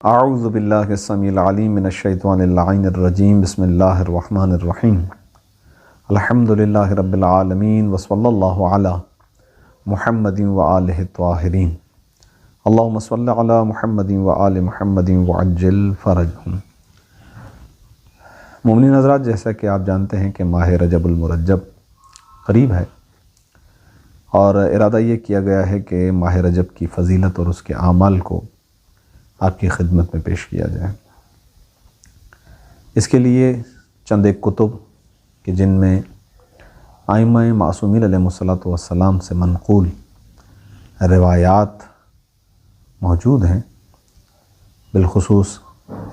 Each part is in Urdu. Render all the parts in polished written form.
اعوذ باللہ السمیع العلیم من الشیطان اللعین الرجیم بسم اللہ الرحمن الرحیم الحمد للہ رب العالمین وصلی اللہ علی محمد وآلہ الطاہرین اللہم صلی علی محمد وآل محمد وعجل فرجہم۔ مومنین حضرات، جیسا کہ آپ جانتے ہیں کہ ماہ رجب المرجب قریب ہے، اور ارادہ یہ کیا گیا ہے کہ ماہ رجب کی فضیلت اور اس کے اعمال کو آپ کی خدمت میں پیش کیا جائے۔ اس کے لیے چند ایک کتب کہ جن میں ائمہ معصومین علیہم الصلاۃ والسلام سے منقول روایات موجود ہیں، بالخصوص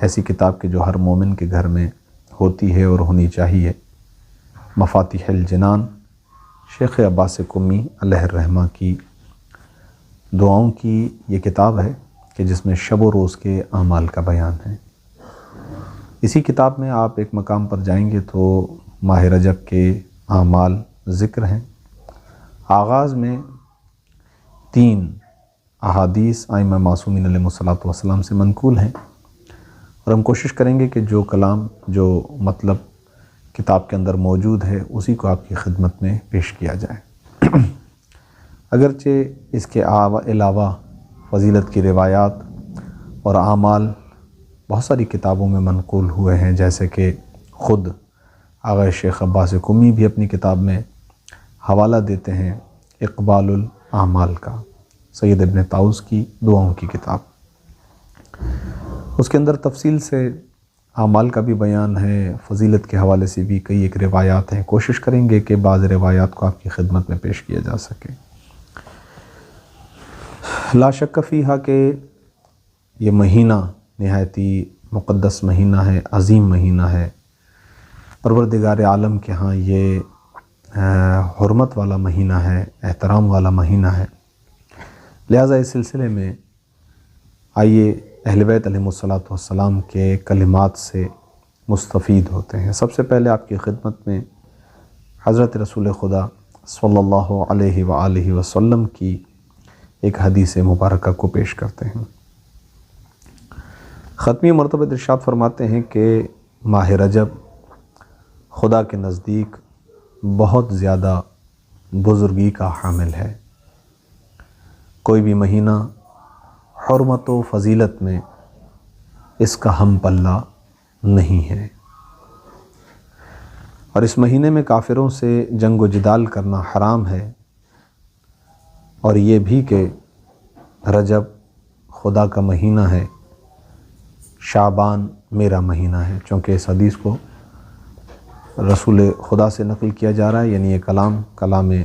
ایسی کتاب کہ جو ہر مومن کے گھر میں ہوتی ہے اور ہونی چاہیے، مفاتیح الجنان شیخ عباس قمی علیہ الرحمہ کی دعاؤں کی یہ کتاب ہے کہ جس میں شب و روز کے اعمال کا بیان ہے۔ اسی کتاب میں آپ ایک مقام پر جائیں گے تو ماہ رجب کے اعمال ذکر ہیں۔ آغاز میں 3 احادیث ائمہ معصومین علیہم الصلاۃ والسلام سے منقول ہیں، اور ہم کوشش کریں گے کہ جو کلام، جو مطلب کتاب کے اندر موجود ہے، اسی کو آپ کی خدمت میں پیش کیا جائے۔ اگرچہ اس کے علاوہ فضیلت کی روایات اور اعمال بہت ساری کتابوں میں منقول ہوئے ہیں، جیسے کہ خود آغا شیخ عباس قمی بھی اپنی کتاب میں حوالہ دیتے ہیں اقبال الاعمال کا، سید ابن طاؤس کی دعاؤں کی کتاب۔ اس کے اندر تفصیل سے اعمال کا بھی بیان ہے، فضیلت کے حوالے سے بھی کئی ایک روایات ہیں۔ کوشش کریں گے کہ بعض روایات کو آپ کی خدمت میں پیش کیا جا سکے۔ لا شک فیہا کہ یہ مہینہ نہایت ہی مقدس مہینہ ہے، عظیم مہینہ ہے، پروردگار عالم کے ہاں یہ حرمت والا مہینہ ہے، احترام والا مہینہ ہے۔ لہٰذا اس سلسلے میں آئیے اہل بیت علیہم الصلاۃ والسلام کے کلمات سے مستفید ہوتے ہیں۔ سب سے پہلے آپ کی خدمت میں حضرت رسول خدا صلی اللہ علیہ وآلہ وسلم کی ایک حدیث مبارکہ کو پیش کرتے ہیں۔ ختمی مرتبہ ارشاد فرماتے ہیں کہ ماہ رجب خدا کے نزدیک بہت زیادہ بزرگی کا حامل ہے۔ کوئی بھی مہینہ حرمت و فضیلت میں اس کا ہم پلہ نہیں ہے، اور اس مہینے میں کافروں سے جنگ و جدال کرنا حرام ہے، اور یہ بھی کہ رجب خدا کا مہینہ ہے، شعبان میرا مہینہ ہے، چونکہ اس حدیث کو رسول خدا سے نقل کیا جا رہا ہے، یعنی یہ کلام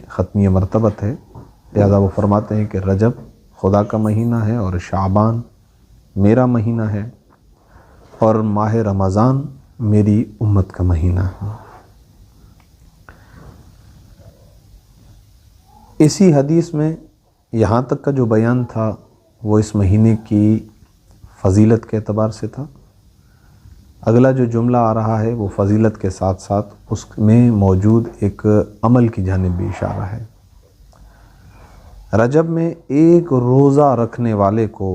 ختمی مرتبت ہے، لہذا وہ فرماتے ہیں کہ رجب خدا کا مہینہ ہے اور شعبان میرا مہینہ ہے، اور ماہ رمضان میری امت کا مہینہ ہے۔ اسی حدیث میں یہاں تک کا جو بیان تھا وہ اس مہینے کی فضیلت کے اعتبار سے تھا۔ اگلا جو جملہ آ رہا ہے وہ فضیلت کے ساتھ ساتھ اس میں موجود ایک عمل کی جانب بھی اشارہ ہے۔ رجب میں ایک روزہ رکھنے والے کو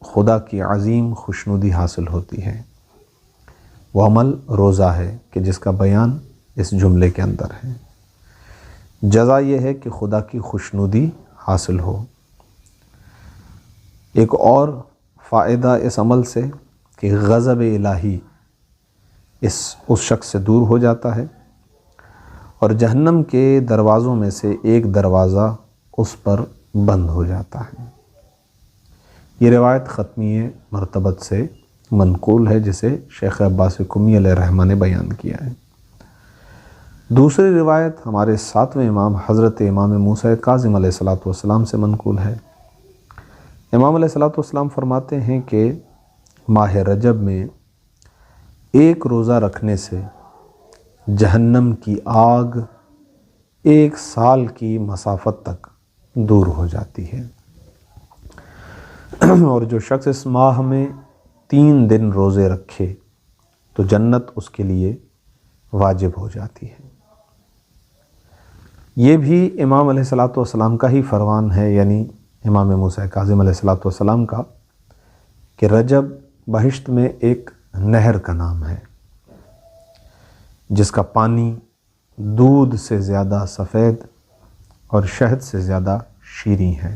خدا کی عظیم خوشنودی حاصل ہوتی ہے۔ وہ عمل روزہ ہے کہ جس کا بیان اس جملے کے اندر ہے۔ جزا یہ ہے کہ خدا کی خوشنودی حاصل ہو۔ ایک اور فائدہ اس عمل سے کہ غضب الہی اس شخص سے دور ہو جاتا ہے، اور جہنم کے دروازوں میں سے ایک دروازہ اس پر بند ہو جاتا ہے۔ یہ روایت ختمی مرتبت سے منقول ہے، جسے شیخ عباس قمی علیہ الرحمہ نے بیان کیا ہے۔ دوسری روایت ہمارے 7ویں امام حضرت امام موسیٰ کاظم علیہ الصلاۃ والسلام سے منقول ہے۔ امام علیہ الصلاۃ والسلام فرماتے ہیں کہ ماہ رجب میں ایک روزہ رکھنے سے جہنم کی آگ 1 سال کی مسافت تک دور ہو جاتی ہے، اور جو شخص اس ماہ میں 3 دن روزے رکھے تو جنت اس کے لیے واجب ہو جاتی ہے۔ یہ بھی امام علیہ الصلاۃ والسلام کا ہی فرمان ہے، یعنی امام موسیٰ کاظم علیہ الصلاۃ والسلام کا، کہ رجب بہشت میں ایک نہر کا نام ہے جس کا پانی دودھ سے زیادہ سفید اور شہد سے زیادہ شیریں ہے،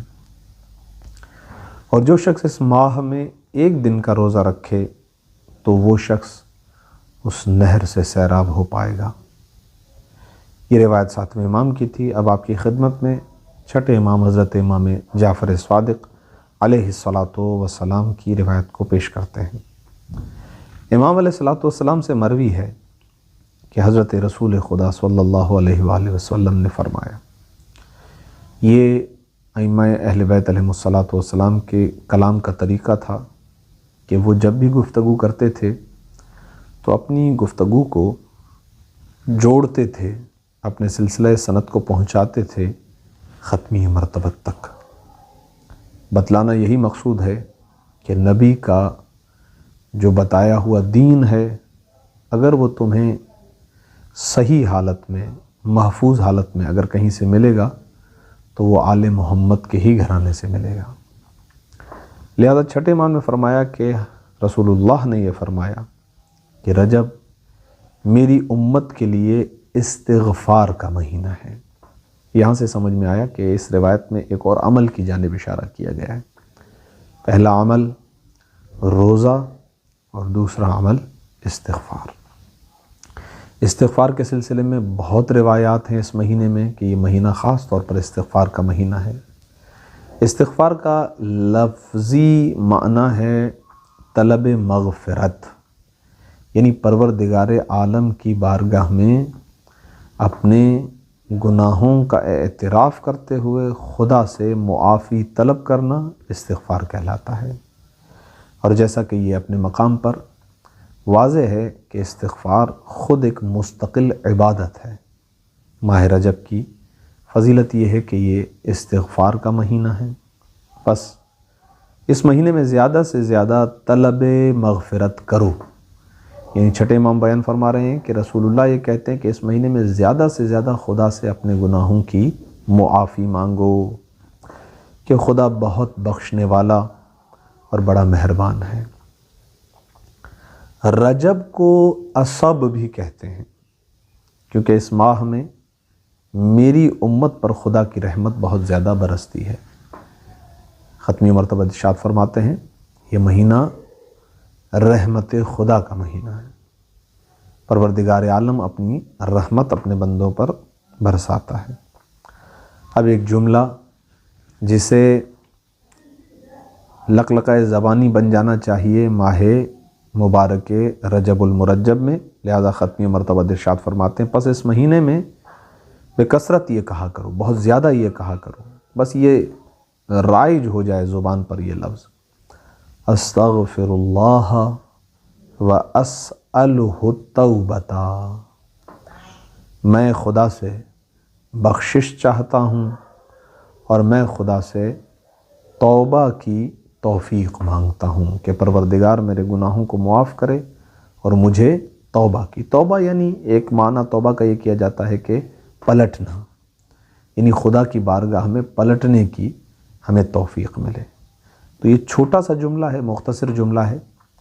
اور جو شخص اس ماہ میں ایک دن کا روزہ رکھے تو وہ شخص اس نہر سے سیراب ہو پائے گا۔ یہ روایت ساتویں امام کی تھی۔ اب آپ کی خدمت میں چھٹے امام حضرت امام جعفر صادق علیہ الصلاۃ والسلام کی روایت کو پیش کرتے ہیں۔ امام علیہ الصلاۃ والسلام سے مروی ہے کہ حضرت رسول خدا صلی اللہ علیہ وآلہ وسلم نے فرمایا، یہ ائمہ اہل بیت علیہ الصلاۃ والسلام کے کلام کا طریقہ تھا کہ وہ جب بھی گفتگو کرتے تھے تو اپنی گفتگو کو جوڑتے تھے، اپنے سلسلہ سند کو پہنچاتے تھے ختمی مرتبت تک۔ بتلانا یہی مقصود ہے کہ نبی کا جو بتایا ہوا دین ہے، اگر وہ تمہیں صحیح حالت میں، محفوظ حالت میں اگر کہیں سے ملے گا تو وہ آل محمد کے ہی گھرانے سے ملے گا۔ لہذا چھٹے امام نے فرمایا کہ رسول اللہ نے یہ فرمایا کہ رجب میری امت کے لیے استغفار کا مہینہ ہے۔ یہاں سے سمجھ میں آیا کہ اس روایت میں ایک اور عمل کی جانب اشارہ کیا گیا ہے۔ پہلا عمل روزہ اور دوسرا عمل استغفار۔ استغفار کے سلسلے میں بہت روایات ہیں اس مہینے میں کہ یہ مہینہ خاص طور پر استغفار کا مہینہ ہے۔ استغفار کا لفظی معنی ہے طلب مغفرت، یعنی پروردگار عالم کی بارگاہ میں اپنے گناہوں کا اعتراف کرتے ہوئے خدا سے معافی طلب کرنا استغفار کہلاتا ہے۔ اور جیسا کہ یہ اپنے مقام پر واضح ہے کہ استغفار خود ایک مستقل عبادت ہے۔ ماہ رجب کی فضیلت یہ ہے کہ یہ استغفار کا مہینہ ہے، بس اس مہینے میں زیادہ سے زیادہ طلب مغفرت کرو۔ یعنی چھٹے امام بیان فرما رہے ہیں کہ رسول اللہ یہ کہتے ہیں کہ اس مہینے میں زیادہ سے زیادہ خدا سے اپنے گناہوں کی معافی مانگو کہ خدا بہت بخشنے والا اور بڑا مہربان ہے۔ رجب کو اصب بھی کہتے ہیں کیونکہ اس ماہ میں میری امت پر خدا کی رحمت بہت زیادہ برستی ہے۔ ختمی مرتبہ ارشاد فرماتے ہیں یہ مہینہ رحمت خدا کا مہینہ ہے، پروردگار عالم اپنی رحمت اپنے بندوں پر برساتا ہے۔ اب ایک جملہ جسے لقلقہ زبانی بن جانا چاہیے ماہ مبارک رجب المرجب میں، لہذا ختمی مرتبہ ارشاد فرماتے ہیں پس اس مہینے میں بے کثرت یہ کہا کرو، بہت زیادہ یہ کہا کرو، بس یہ رائج ہو جائے زبان پر یہ لفظ، استغفر اللہ واسألہ التوبۃ، میں خدا سے بخشش چاہتا ہوں اور میں خدا سے توبہ کی توفیق مانگتا ہوں کہ پروردگار میرے گناہوں کو معاف کرے اور مجھے توبہ کی، توبہ یعنی ایک معنی توبہ کا یہ کیا جاتا ہے کہ پلٹنا، یعنی خدا کی بارگاہ میں پلٹنے کی ہمیں توفیق ملے۔ تو یہ چھوٹا سا جملہ ہے، مختصر جملہ ہے،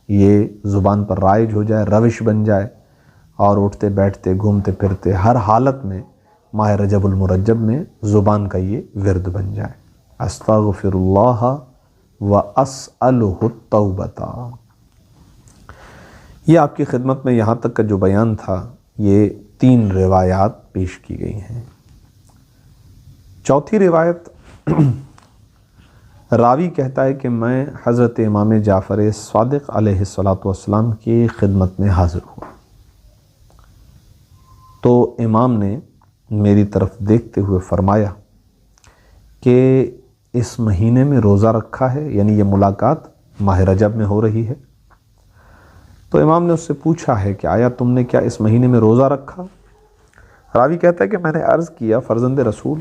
یہ زبان پر رائج ہو جائے، روش بن جائے اور اٹھتے بیٹھتے گھومتے پھرتے ہر حالت میں ماہ رجب المرجب میں زبان کا یہ ورد بن جائے، استغفر اللہ واسألہ التوبۃ۔ یہ آپ کی خدمت میں یہاں تک کا جو بیان تھا یہ 3 روایات پیش کی گئی ہیں۔ چوتھی روایت راوی کہتا ہے کہ میں حضرت امام جعفر صادق علیہ الصلاۃ والسلام کی خدمت میں حاضر ہوا تو امام نے میری طرف دیکھتے ہوئے فرمایا کہ اس مہینے میں روزہ رکھا ہے، یعنی یہ ملاقات ماہ رجب میں ہو رہی ہے۔ تو امام نے اس سے پوچھا ہے کہ آیا تم نے کیا اس مہینے میں روزہ رکھا؟ راوی کہتا ہے کہ میں نے عرض کیا فرزند رسول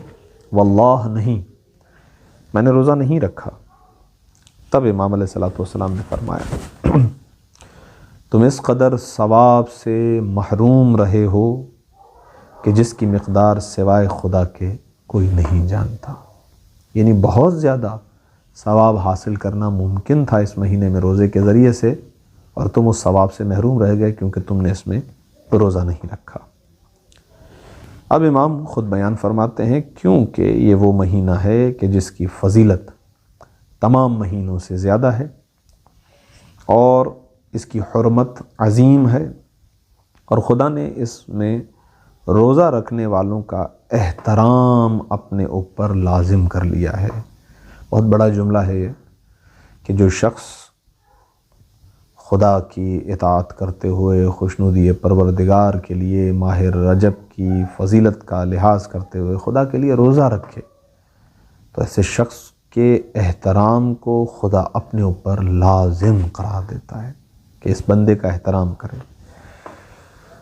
واللہ نہیں، میں نے روزہ نہیں رکھا۔ تب امام علیہ الصلاۃ والسلام نے فرمایا تم اس قدر ثواب سے محروم رہے ہو کہ جس کی مقدار سوائے خدا کے کوئی نہیں جانتا، یعنی بہت زیادہ ثواب حاصل کرنا ممکن تھا اس مہینے میں روزے کے ذریعے سے، اور تم اس ثواب سے محروم رہ گئے کیونکہ تم نے اس میں روزہ نہیں رکھا۔ اب امام خود بیان فرماتے ہیں کیونکہ یہ وہ مہینہ ہے کہ جس کی فضیلت تمام مہینوں سے زیادہ ہے اور اس کی حرمت عظیم ہے، اور خدا نے اس میں روزہ رکھنے والوں کا احترام اپنے اوپر لازم کر لیا ہے۔ بہت بڑا جملہ ہے یہ کہ جو شخص خدا کی اطاعت کرتے ہوئے خوشنودی پروردگار کے لیے ماہ رجب کی فضیلت کا لحاظ کرتے ہوئے خدا کے لیے روزہ رکھے تو ایسے شخص کے احترام کو خدا اپنے اوپر لازم قرار دیتا ہے کہ اس بندے کا احترام کرے۔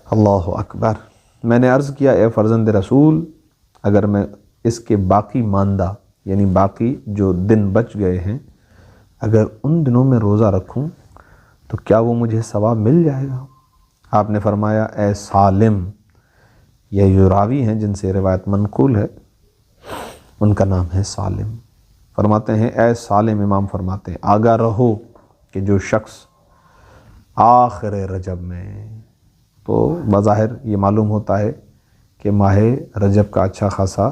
اللہ اکبر۔ میں نے عرض کیا اے فرزند رسول، اگر میں اس کے باقی ماندہ یعنی باقی جو دن بچ گئے ہیں اگر ان دنوں میں روزہ رکھوں تو کیا وہ مجھے ثواب مل جائے گا؟ آپ نے فرمایا اے سالم، یہ جو راوی ہیں جن سے روایت منقول ہے ان کا نام ہے سالم، فرماتے ہیں اے سالم، امام فرماتے ہیں آگاہ رہو کہ جو شخص آخر رجب میں، تو بظاہر یہ معلوم ہوتا ہے کہ ماہ رجب کا اچھا خاصا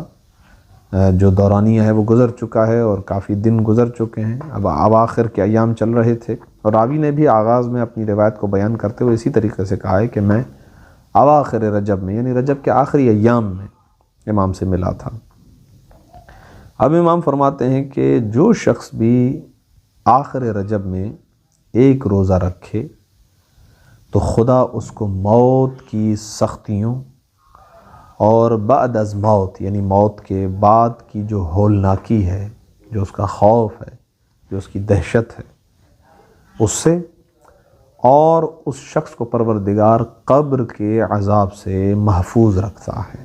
جو دورانیہ ہے وہ گزر چکا ہے اور کافی دن گزر چکے ہیں، اب اواخر کے ایام چل رہے تھے، اور راوی نے بھی آغاز میں اپنی روایت کو بیان کرتے ہوئے اسی طریقے سے کہا ہے کہ میں اواخر رجب میں یعنی رجب کے آخری ایام میں امام سے ملا تھا۔ اب امام فرماتے ہیں کہ جو شخص بھی آخر رجب میں ایک روزہ رکھے تو خدا اس کو موت کی سختیوں اور بعد از موت یعنی موت کے بعد کی جو ہولناکی ہے، جو اس کا خوف ہے، جو اس کی دہشت ہے، اس سے اور اس شخص کو پروردگار قبر کے عذاب سے محفوظ رکھتا ہے۔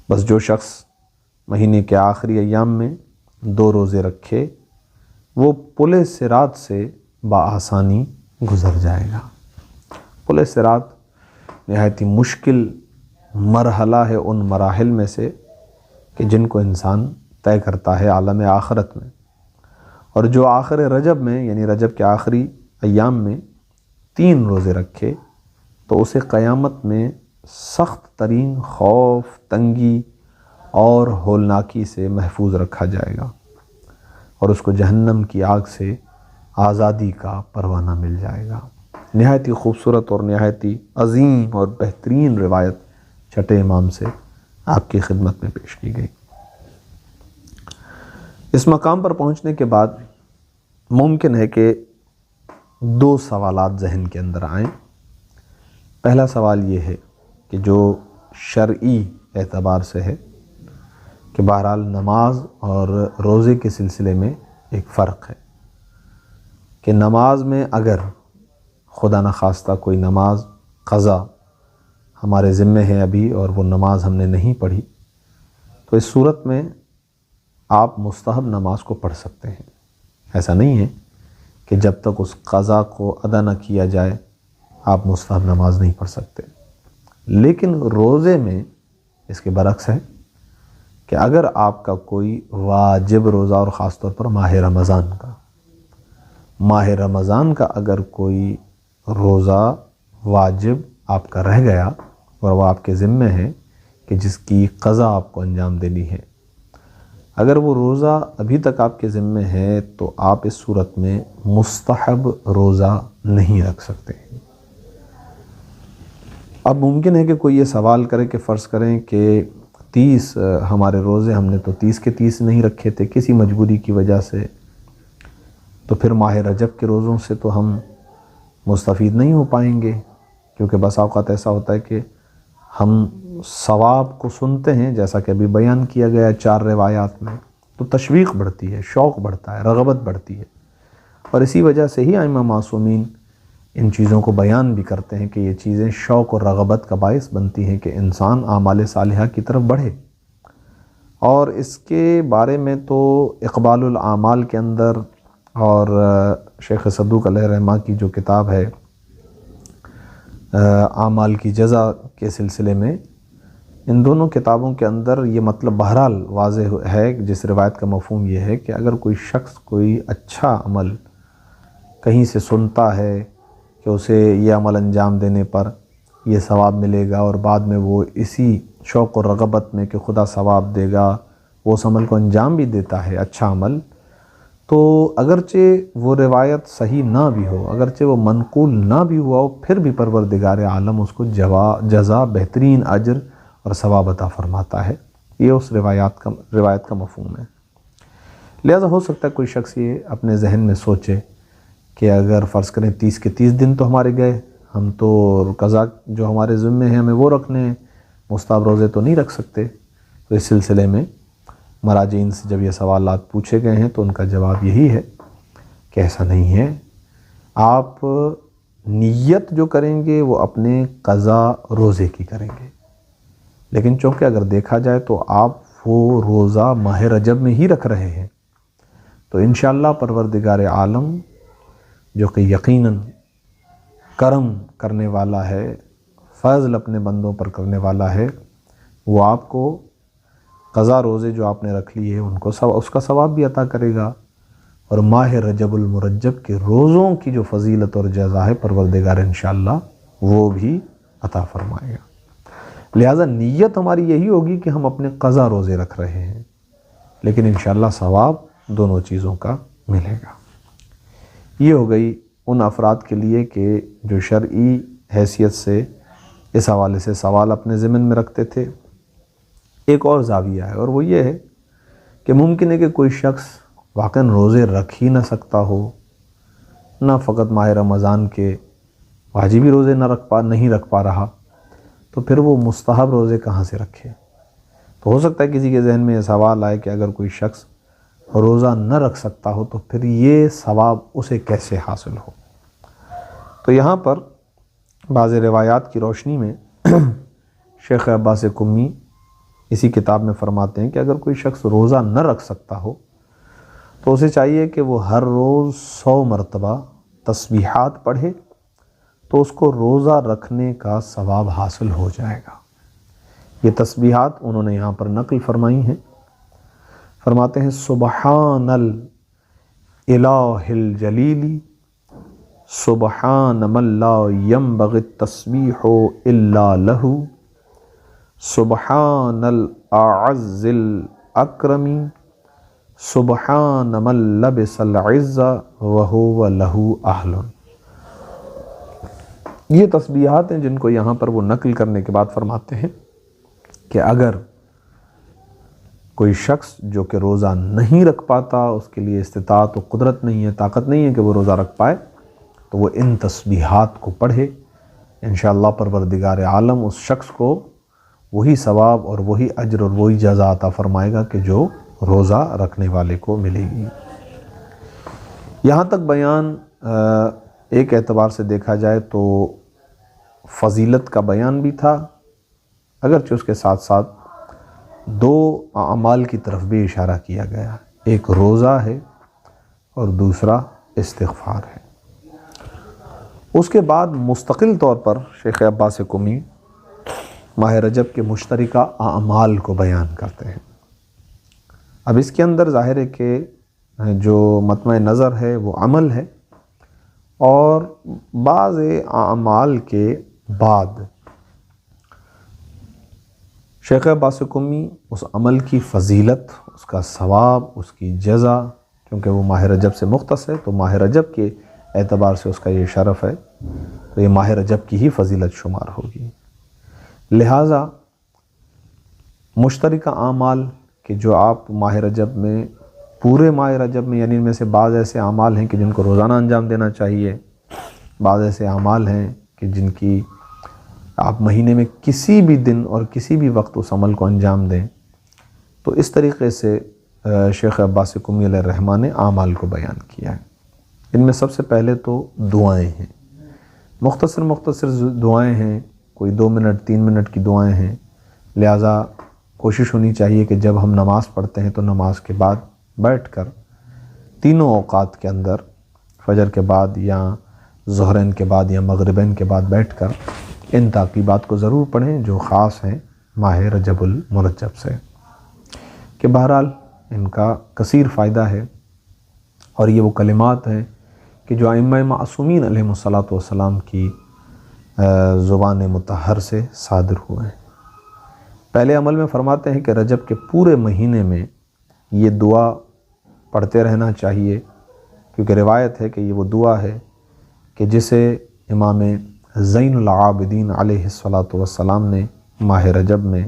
بس جو شخص مہینے کے آخری ایام میں 2 روزے رکھے وہ پل صراط سے بآسانی گزر جائے گا۔ پل صراط نہایت ہی مشکل مرحلہ ہے ان مراحل میں سے کہ جن کو انسان طے کرتا ہے عالم آخرت میں، اور جو آخر رجب میں یعنی رجب کے آخری ایام میں 3 روزے رکھے تو اسے قیامت میں سخت ترین خوف، تنگی اور ہولناکی سے محفوظ رکھا جائے گا، اور اس کو جہنم کی آگ سے آزادی کا پروانہ مل جائے گا۔ نہایت ہی خوبصورت اور نہایت ہی عظیم اور بہترین روایت چھٹے امام سے آپ کی خدمت میں پیش کی گئی۔ اس مقام پر پہنچنے کے بعد ممکن ہے کہ 2 سوالات ذہن کے اندر آئیں۔ پہلا سوال یہ ہے کہ جو شرعی اعتبار سے ہے کہ بہرحال نماز اور روزے کے سلسلے میں ایک فرق ہے کہ نماز میں اگر خدا نخواستہ کوئی نماز قضا ہمارے ذمے ہے ابھی اور وہ نماز ہم نے نہیں پڑھی تو اس صورت میں آپ مستحب نماز کو پڑھ سکتے ہیں۔ ایسا نہیں ہے کہ جب تک اس قضا کو ادا نہ کیا جائے آپ مستحب نماز نہیں پڑھ سکتے، لیکن روزے میں اس کے برعکس ہے کہ اگر آپ کا کوئی واجب روزہ، اور خاص طور پر ماہ رمضان کا اگر کوئی روزہ واجب آپ کا رہ گیا اور وہ آپ کے ذمے ہے کہ جس کی قضا آپ کو انجام دینی ہے، اگر وہ روزہ ابھی تک آپ کے ذمے ہے تو آپ اس صورت میں مستحب روزہ نہیں رکھ سکتے۔ اب ممکن ہے کہ کوئی یہ سوال کرے کہ فرض کریں کہ 30 ہمارے روزے ہم نے تو 30 کے 30 نہیں رکھے تھے کسی مجبوری کی وجہ سے، تو پھر ماہ رجب کے روزوں سے تو ہم مستفید نہیں ہو پائیں گے، کیونکہ بس اوقات ایسا ہوتا ہے کہ ہم ثواب کو سنتے ہیں جیسا کہ ابھی بیان کیا گیا 4 روایات میں، تو تشویق بڑھتی ہے، شوق بڑھتا ہے، رغبت بڑھتی ہے، اور اسی وجہ سے ہی ائمہ معصومین ان چیزوں کو بیان بھی کرتے ہیں کہ یہ چیزیں شوق اور رغبت کا باعث بنتی ہیں کہ انسان اعمال صالحہ کی طرف بڑھے۔ اور اس کے بارے میں تو اقبال الاعمال کے اندر اور شیخ صدوق علیہ رحمہ کی جو کتاب ہے اعمال کی جزا کے سلسلے میں ان دونوں کتابوں کے اندر یہ مطلب بہرحال واضح ہے، جس روایت کا مفہوم یہ ہے کہ اگر کوئی شخص کوئی اچھا عمل کہیں سے سنتا ہے کہ اسے یہ عمل انجام دینے پر یہ ثواب ملے گا، اور بعد میں وہ اسی شوق و رغبت میں کہ خدا ثواب دے گا وہ اس عمل کو انجام بھی دیتا ہے، اچھا عمل، تو اگرچہ وہ روایت صحیح نہ بھی ہو، اگرچہ وہ منقول نہ بھی ہوا ہو، پھر بھی پروردگار عالم اس کو جزا، بہترین اجر اور ثواب عطا فرماتا ہے۔ یہ اس روایت کا مفہوم ہے۔ لہذا ہو سکتا ہے کوئی شخص یہ اپنے ذہن میں سوچے کہ اگر فرض کریں 30 کے 30 دن تو ہمارے گئے، ہم تو قضا جو ہمارے ذمے ہیں ہمیں وہ رکھنے ہیں، مستحب روزے تو نہیں رکھ سکتے۔ تو اس سلسلے میں مراجعین سے جب یہ سوالات پوچھے گئے ہیں تو ان کا جواب یہی ہے کہ ایسا نہیں ہے، آپ نیت جو کریں گے وہ اپنے قضا روزے کی کریں گے، لیکن چونکہ اگر دیکھا جائے تو آپ وہ روزہ ماہ رجب میں ہی رکھ رہے ہیں، تو انشاءاللہ پروردگار عالم جو کہ یقیناً کرم کرنے والا ہے، فضل اپنے بندوں پر کرنے والا ہے، وہ آپ کو قضا روزے جو آپ نے رکھ لیے ان کو اس کا ثواب بھی عطا کرے گا، اور ماہ رجب المرجب کے روزوں کی جو فضیلت اور جزا ہے پروردگار انشاءاللہ وہ بھی عطا فرمائے گا۔ لہٰذا نیت ہماری یہی ہوگی کہ ہم اپنے قضا روزے رکھ رہے ہیں، لیکن انشاءاللہ ثواب دونوں چیزوں کا ملے گا۔ یہ ہو گئی ان افراد کے لیے کہ جو شرعی حیثیت سے اس حوالے سے سوال اپنے ذمن میں رکھتے تھے۔ ایک اور زاویہ ہے، اور وہ یہ ہے کہ ممکن ہے کہ کوئی شخص واقعاً روزے رکھ ہی نہ سکتا ہو، نہ فقط ماہ رمضان کے واجبی روزے نہیں رکھ پا رہا، تو پھر وہ مستحب روزے کہاں سے رکھے؟ تو ہو سکتا ہے کسی کے ذہن میں یہ سوال آئے کہ اگر کوئی شخص روزہ نہ رکھ سکتا ہو تو پھر یہ ثواب اسے کیسے حاصل ہو؟ تو یہاں پر بعض روایات کی روشنی میں شیخ عباس قمی اسی کتاب میں فرماتے ہیں کہ اگر کوئی شخص روزہ نہ رکھ سکتا ہو تو اسے چاہیے کہ وہ ہر روز 100 مرتبہ تسبیحات پڑھے، تو اس کو روزہ رکھنے کا ثواب حاصل ہو جائے گا۔ یہ تسبیحات انہوں نے یہاں پر نقل فرمائی ہیں، فرماتے ہیں سبحان الالہ الجلیل سبحان من لا ينبغي التسبیح الا له سبحان الاعز الاکرم سبحان من لبس العز وهو له اہل۔ یہ تسبیحات ہیں جن کو یہاں پر وہ نقل کرنے کے بعد فرماتے ہیں کہ اگر کوئی شخص جو کہ روزہ نہیں رکھ پاتا، اس کے لیے استطاعت و قدرت نہیں ہے، طاقت نہیں ہے کہ وہ روزہ رکھ پائے، تو وہ ان تسبیحات کو پڑھے، انشاءاللہ پروردگار عالم اس شخص کو وہی ثواب اور وہی اجر اور وہی جزا عطا فرمائے گا کہ جو روزہ رکھنے والے کو ملے گی۔ یہاں تک بیان ایک اعتبار سے دیکھا جائے تو فضیلت کا بیان بھی تھا، اگرچہ اس کے ساتھ ساتھ 2 اعمال کی طرف بھی اشارہ کیا گیا، ایک روزہ ہے اور دوسرا استغفار ہے۔ اس کے بعد مستقل طور پر شیخ عباس قمی ماہ رجب کے مشترکہ اعمال کو بیان کرتے ہیں۔ اب اس کے اندر ظاہر ہے کہ جو مطمع نظر ہے وہ عمل ہے، اور بعض اعمال کے بعد شیخ عباس قمی اس عمل کی فضیلت، اس کا ثواب، اس کی جزا، کیونکہ وہ ماہ رجب سے مختص ہے تو ماہ رجب کے اعتبار سے اس کا یہ شرف ہے، تو یہ ماہ رجب کی ہی فضیلت شمار ہوگی۔ لہٰذا مشترکہ اعمال کہ جو آپ ماہ رجب میں، پورے ماہ رجب میں، یعنی ان میں سے بعض ایسے اعمال ہیں کہ جن کو روزانہ انجام دینا چاہیے، بعض ایسے اعمال ہیں کہ جن کی آپ مہینے میں کسی بھی دن اور کسی بھی وقت اس عمل کو انجام دیں، تو اس طریقے سے شیخ عباس قمی علیہ الرحمہ نے اعمال کو بیان کیا ہے۔ ان میں سب سے پہلے تو دعائیں ہیں، مختصر دعائیں ہیں، کوئی 2 منٹ 3 منٹ کی دعائیں ہیں، لہٰذا کوشش ہونی چاہیے کہ جب ہم نماز پڑھتے ہیں تو نماز کے بعد بیٹھ کر تینوں اوقات کے اندر، فجر کے بعد یا ظہرین کے بعد یا مغربین کے بعد بیٹھ کر ان تعقیبات کو ضرور پڑھیں جو خاص ہیں ماہ رجب المرجب سے، کہ بہرحال ان کا کثیر فائدہ ہے، اور یہ وہ کلمات ہیں کہ جو ائمہ معصومین علیہم الصلاۃ والسلام کی زبان مطہر سے صادر ہوئے ہیں۔ پہلے عمل میں فرماتے ہیں کہ رجب کے پورے مہینے میں یہ دعا پڑھتے رہنا چاہیے، کیونکہ روایت ہے کہ یہ وہ دعا ہے کہ جسے امام زین العابدین علیہ الصلاۃ والسلام نے ماہ رجب میں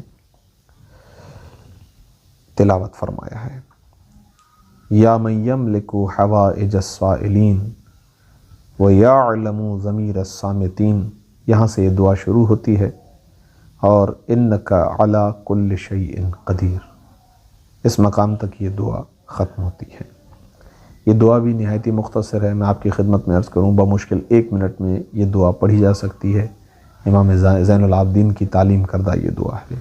تلاوت فرمایا ہے۔ یا من یملک حوائج السائلین ویعلم ضمیر الصامتین، یہاں سے یہ دعا شروع ہوتی ہے، اور انک علی کل شیء قدیر، اس مقام تک یہ دعا ختم ہوتی ہے۔ یہ دعا بھی نہایت مختصر ہے، میں آپ کی خدمت میں عرض کروں بمشکل 1 منٹ میں یہ دعا پڑھی جا سکتی ہے۔ امام زین العابدین کی تعلیم کردہ یہ دعا ہے۔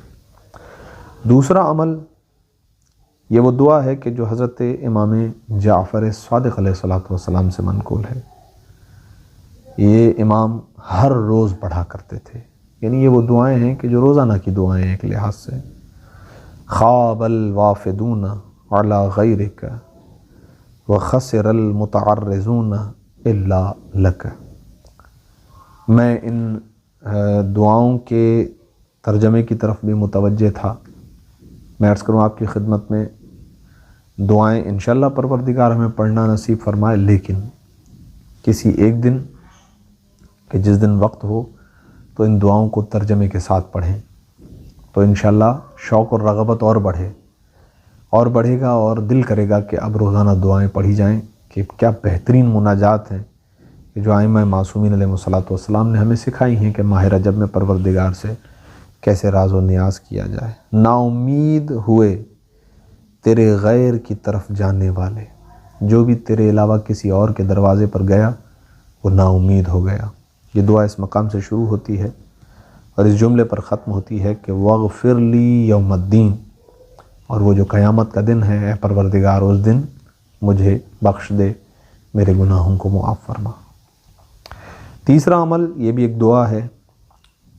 دوسرا عمل یہ وہ دعا ہے کہ جو حضرت امام جعفر صادق علیہ الصلاۃ والسلام سے منقول ہے، یہ امام ہر روز پڑھا کرتے تھے، یعنی یہ وہ دعائیں ہیں کہ جو روزانہ کی دعائیں ہیں ایک لحاظ سے۔ خواب الوافدون علی غیرک وخسر المتعرضون الا لک، میں ان دعاؤں کے ترجمے کی طرف بھی متوجہ تھا۔ میں عرض کروں آپ کی خدمت میں، دعائیں انشاءاللہ پروردگار ہمیں پڑھنا نصیب فرمائے، لیکن کسی ایک دن کہ جس دن وقت ہو تو ان دعاؤں کو ترجمے کے ساتھ پڑھیں، تو انشاءاللہ شوق اور رغبت اور بڑھے گا، اور دل کرے گا کہ اب روزانہ دعائیں پڑھی جائیں، کہ کیا بہترین مناجات ہیں کہ جو ائمہ معصومین علیہ الصلاۃ والسلام نے ہمیں سکھائی ہیں کہ ماہ رجب میں پروردگار سے کیسے راز و نیاز کیا جائے۔ نا امید ہوئے تیرے غیر کی طرف جانے والے، جو بھی تیرے علاوہ کسی اور کے دروازے پر گیا وہ نا امید ہو گیا۔ یہ دعا اس مقام سے شروع ہوتی ہے اور اس جملے پر ختم ہوتی ہے کہ وغفر لی یوم الدین، اور وہ جو قیامت کا دن ہے، اے پروردگار اس دن مجھے بخش دے، میرے گناہوں کو معاف فرما۔ تیسرا عمل یہ بھی ایک دعا ہے،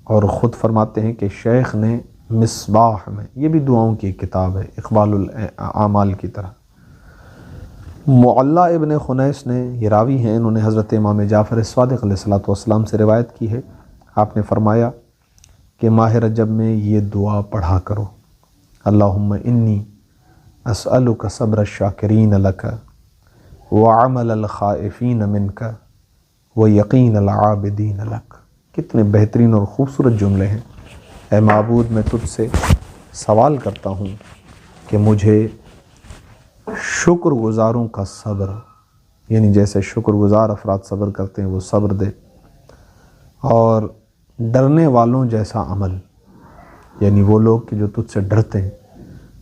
اور خود فرماتے ہیں کہ شیخ نے مصباح میں، یہ بھی دعاؤں کی ایک کتاب ہے اقبال الاعمال کی طرح، معلیٰ ابن خنیس نے، یہ راوی ہیں، انہوں نے حضرت امام جعفر صادق علیہ الصلاۃ والسلام سے روایت کی ہے، آپ نے فرمایا کہ ماہ رجب میں یہ دعا پڑھا کرو، اللہم انی اسألک صبر الشاکرین لک وعمل الخائفین منک ویقین العابدین لک۔ کتنے بہترین اور خوبصورت جملے ہیں۔ اے معبود، میں تجھ سے سوال کرتا ہوں کہ مجھے شکر گزاروں کا صبر، یعنی جیسے شکر گزار افراد صبر کرتے ہیں وہ صبر دے، اور ڈرنے والوں جیسا عمل، یعنی وہ لوگ کہ جو تجھ سے ڈرتے ہیں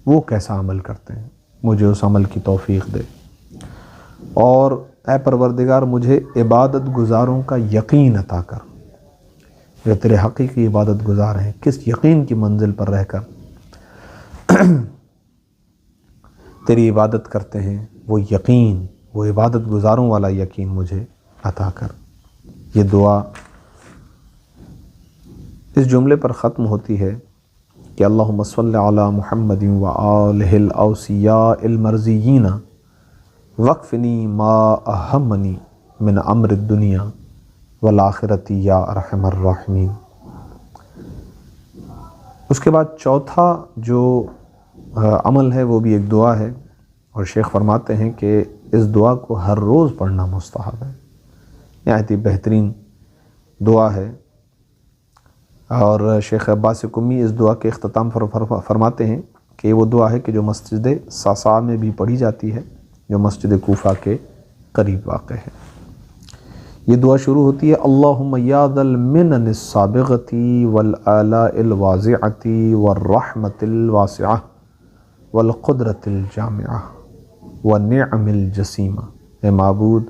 وہ کیسا عمل کرتے ہیں، مجھے اس عمل کی توفیق دے، اور اے پروردگار مجھے عبادت گزاروں کا یقین عطا کر، جو تیرے حقیقی عبادت گزار ہیں، کس یقین کی منزل پر رہ کر تیری عبادت کرتے ہیں، وہ یقین، وہ عبادت گزاروں والا یقین مجھے عطا کر۔ یہ دعا اس جملے پر ختم ہوتی ہے کہ اللہم صلی علی محمد وآلہ الاوصیاء المرضیین وقفنی ما اہمنی من امر الدنیا والآخرۃ یا ارحم الراحمین۔ اس کے بعد چوتھا جو عمل ہے وہ بھی ایک دعا ہے، اور شیخ فرماتے ہیں کہ اس دعا کو ہر روز پڑھنا مستحب ہے، نہایت ہی بہترین دعا ہے، اور شیخ عباس قمی اس دعا کے اختتام فرماتے ہیں کہ وہ دعا ہے کہ جو مسجد صعصع میں بھی پڑھی جاتی ہے، جو مسجد کوفہ کے قریب واقع ہے۔ یہ دعا شروع ہوتی ہے اللہم یا ذا المنن السابغۃ والآلاء الواضعۃ والرحمۃ الواسعہ والقدرۃ الجامعہ والنعم الجسیمہ۔ اے معبود،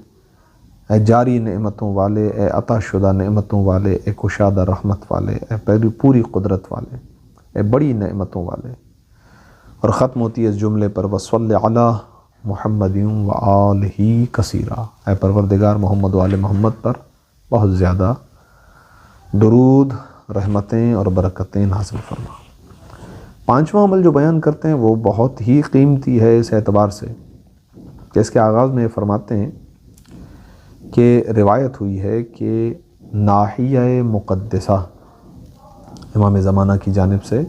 اے جاری نعمتوں والے، اے عطا شدہ نعمتوں والے، اے کشادہ رحمت والے، اے پوری قدرت والے، اے بڑی نعمتوں والے، اور ختم ہوتی ہے اس جملے پر وصلی علی محمد وآلہ کثیرا، اے پروردگار محمد و آل محمد پر بہت زیادہ درود، رحمتیں اور برکتیں نازل فرما۔ پانچواں عمل جو بیان کرتے ہیں وہ بہت ہی قیمتی ہے اس اعتبار سے کہ اس کے آغاز میں فرماتے ہیں کہ روایت ہوئی ہے کہ ناحیہ مقدسہ امام زمانہ کی جانب سے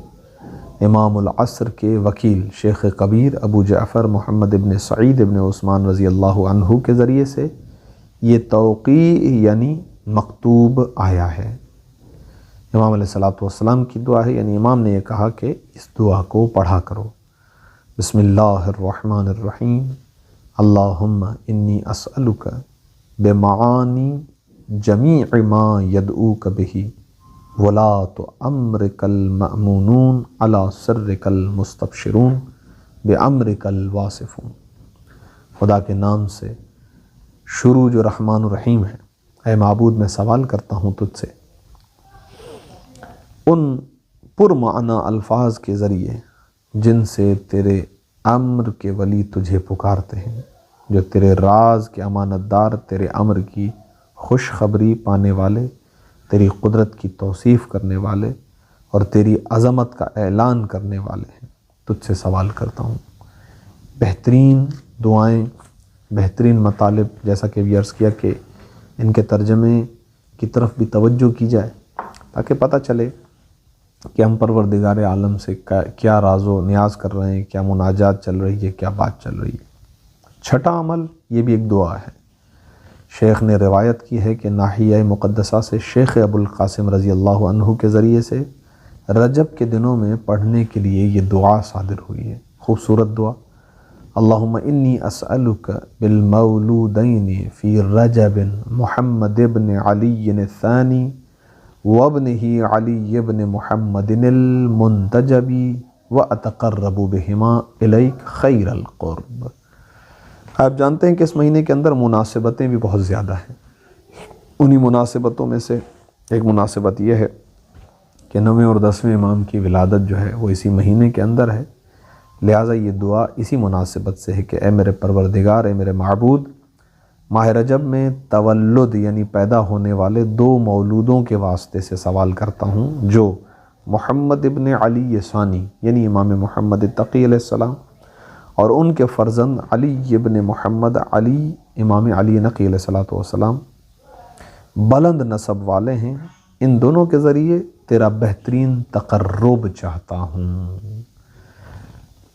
امام العصر کے وکیل شیخ کبیر ابو جعفر محمد ابن سعید ابن عثمان رضی اللہ عنہ کے ذریعے سے یہ توقیع یعنی مکتوب آیا ہے۔ امام علیہ الصلوۃ والسلام کی دعا ہے، یعنی امام نے یہ کہا کہ اس دعا کو پڑھا کرو۔ بسم اللہ الرحمن الرحیم، اللہم انی اسألک بمعانی جمیع ما یدعوک بہ ولاۃ امرک المأمونون علی سرک المستبشرون بامرک الواصفون۔ خدا کے نام سے شروع جو رحمان الرحیم ہے، اے معبود میں سوال کرتا ہوں تجھ سے ان پرمعنی الفاظ کے ذریعے جن سے تیرے امر کے ولی تجھے پکارتے ہیں، جو تیرے راز کے امانت دار، تیرے امر کی خوشخبری پانے والے، تیری قدرت کی توصیف کرنے والے اور تیری عظمت کا اعلان کرنے والے ہیں، تجھ سے سوال کرتا ہوں۔ بہترین دعائیں، بہترین مطالب، جیسا کہ بھی عرض کیا کہ ان کے ترجمے کی طرف بھی توجہ کی جائے تاکہ پتہ چلے کہ ہم پروردگار عالم سے کیا راز و نیاز کر رہے ہیں، کیا مناجات چل رہی ہے، کیا بات چل رہی ہے۔ چھٹا عمل، یہ بھی ایک دعا ہے۔ شیخ نے روایت کی ہے کہ ناحیہ مقدسہ سے شیخ ابو القاسم رضی اللہ عنہ کے ذریعے سے رجب کے دنوں میں پڑھنے کے لیے یہ دعا صادر ہوئی ہے۔ خوبصورت دعا، اللہم انی اسألک بالمولودین فی رجب محمد ابن علی الثانی وابنہ علی ابن محمد المنتجب واتقرب بہما الیک خیر القرب۔ آپ جانتے ہیں کہ اس مہینے کے اندر مناسبتیں بھی بہت زیادہ ہیں۔ انہی مناسبتوں میں سے ایک مناسبت یہ ہے کہ 9ویں اور 10ویں امام کی ولادت جو ہے وہ اسی مہینے کے اندر ہے، لہٰذا یہ دعا اسی مناسبت سے ہے کہ اے میرے پروردگار، اے میرے معبود، ماہ رجب میں تولد یعنی پیدا ہونے والے 2 مولودوں کے واسطے سے سوال کرتا ہوں، جو محمد ابن علی ثانی یعنی امام محمد تقی علیہ السلام اور ان کے فرزند علی ابن محمد علی امام علی نقی علیہ السلام بلند نسب والے ہیں۔ ان دونوں کے ذریعے تیرا بہترین تقرب چاہتا ہوں۔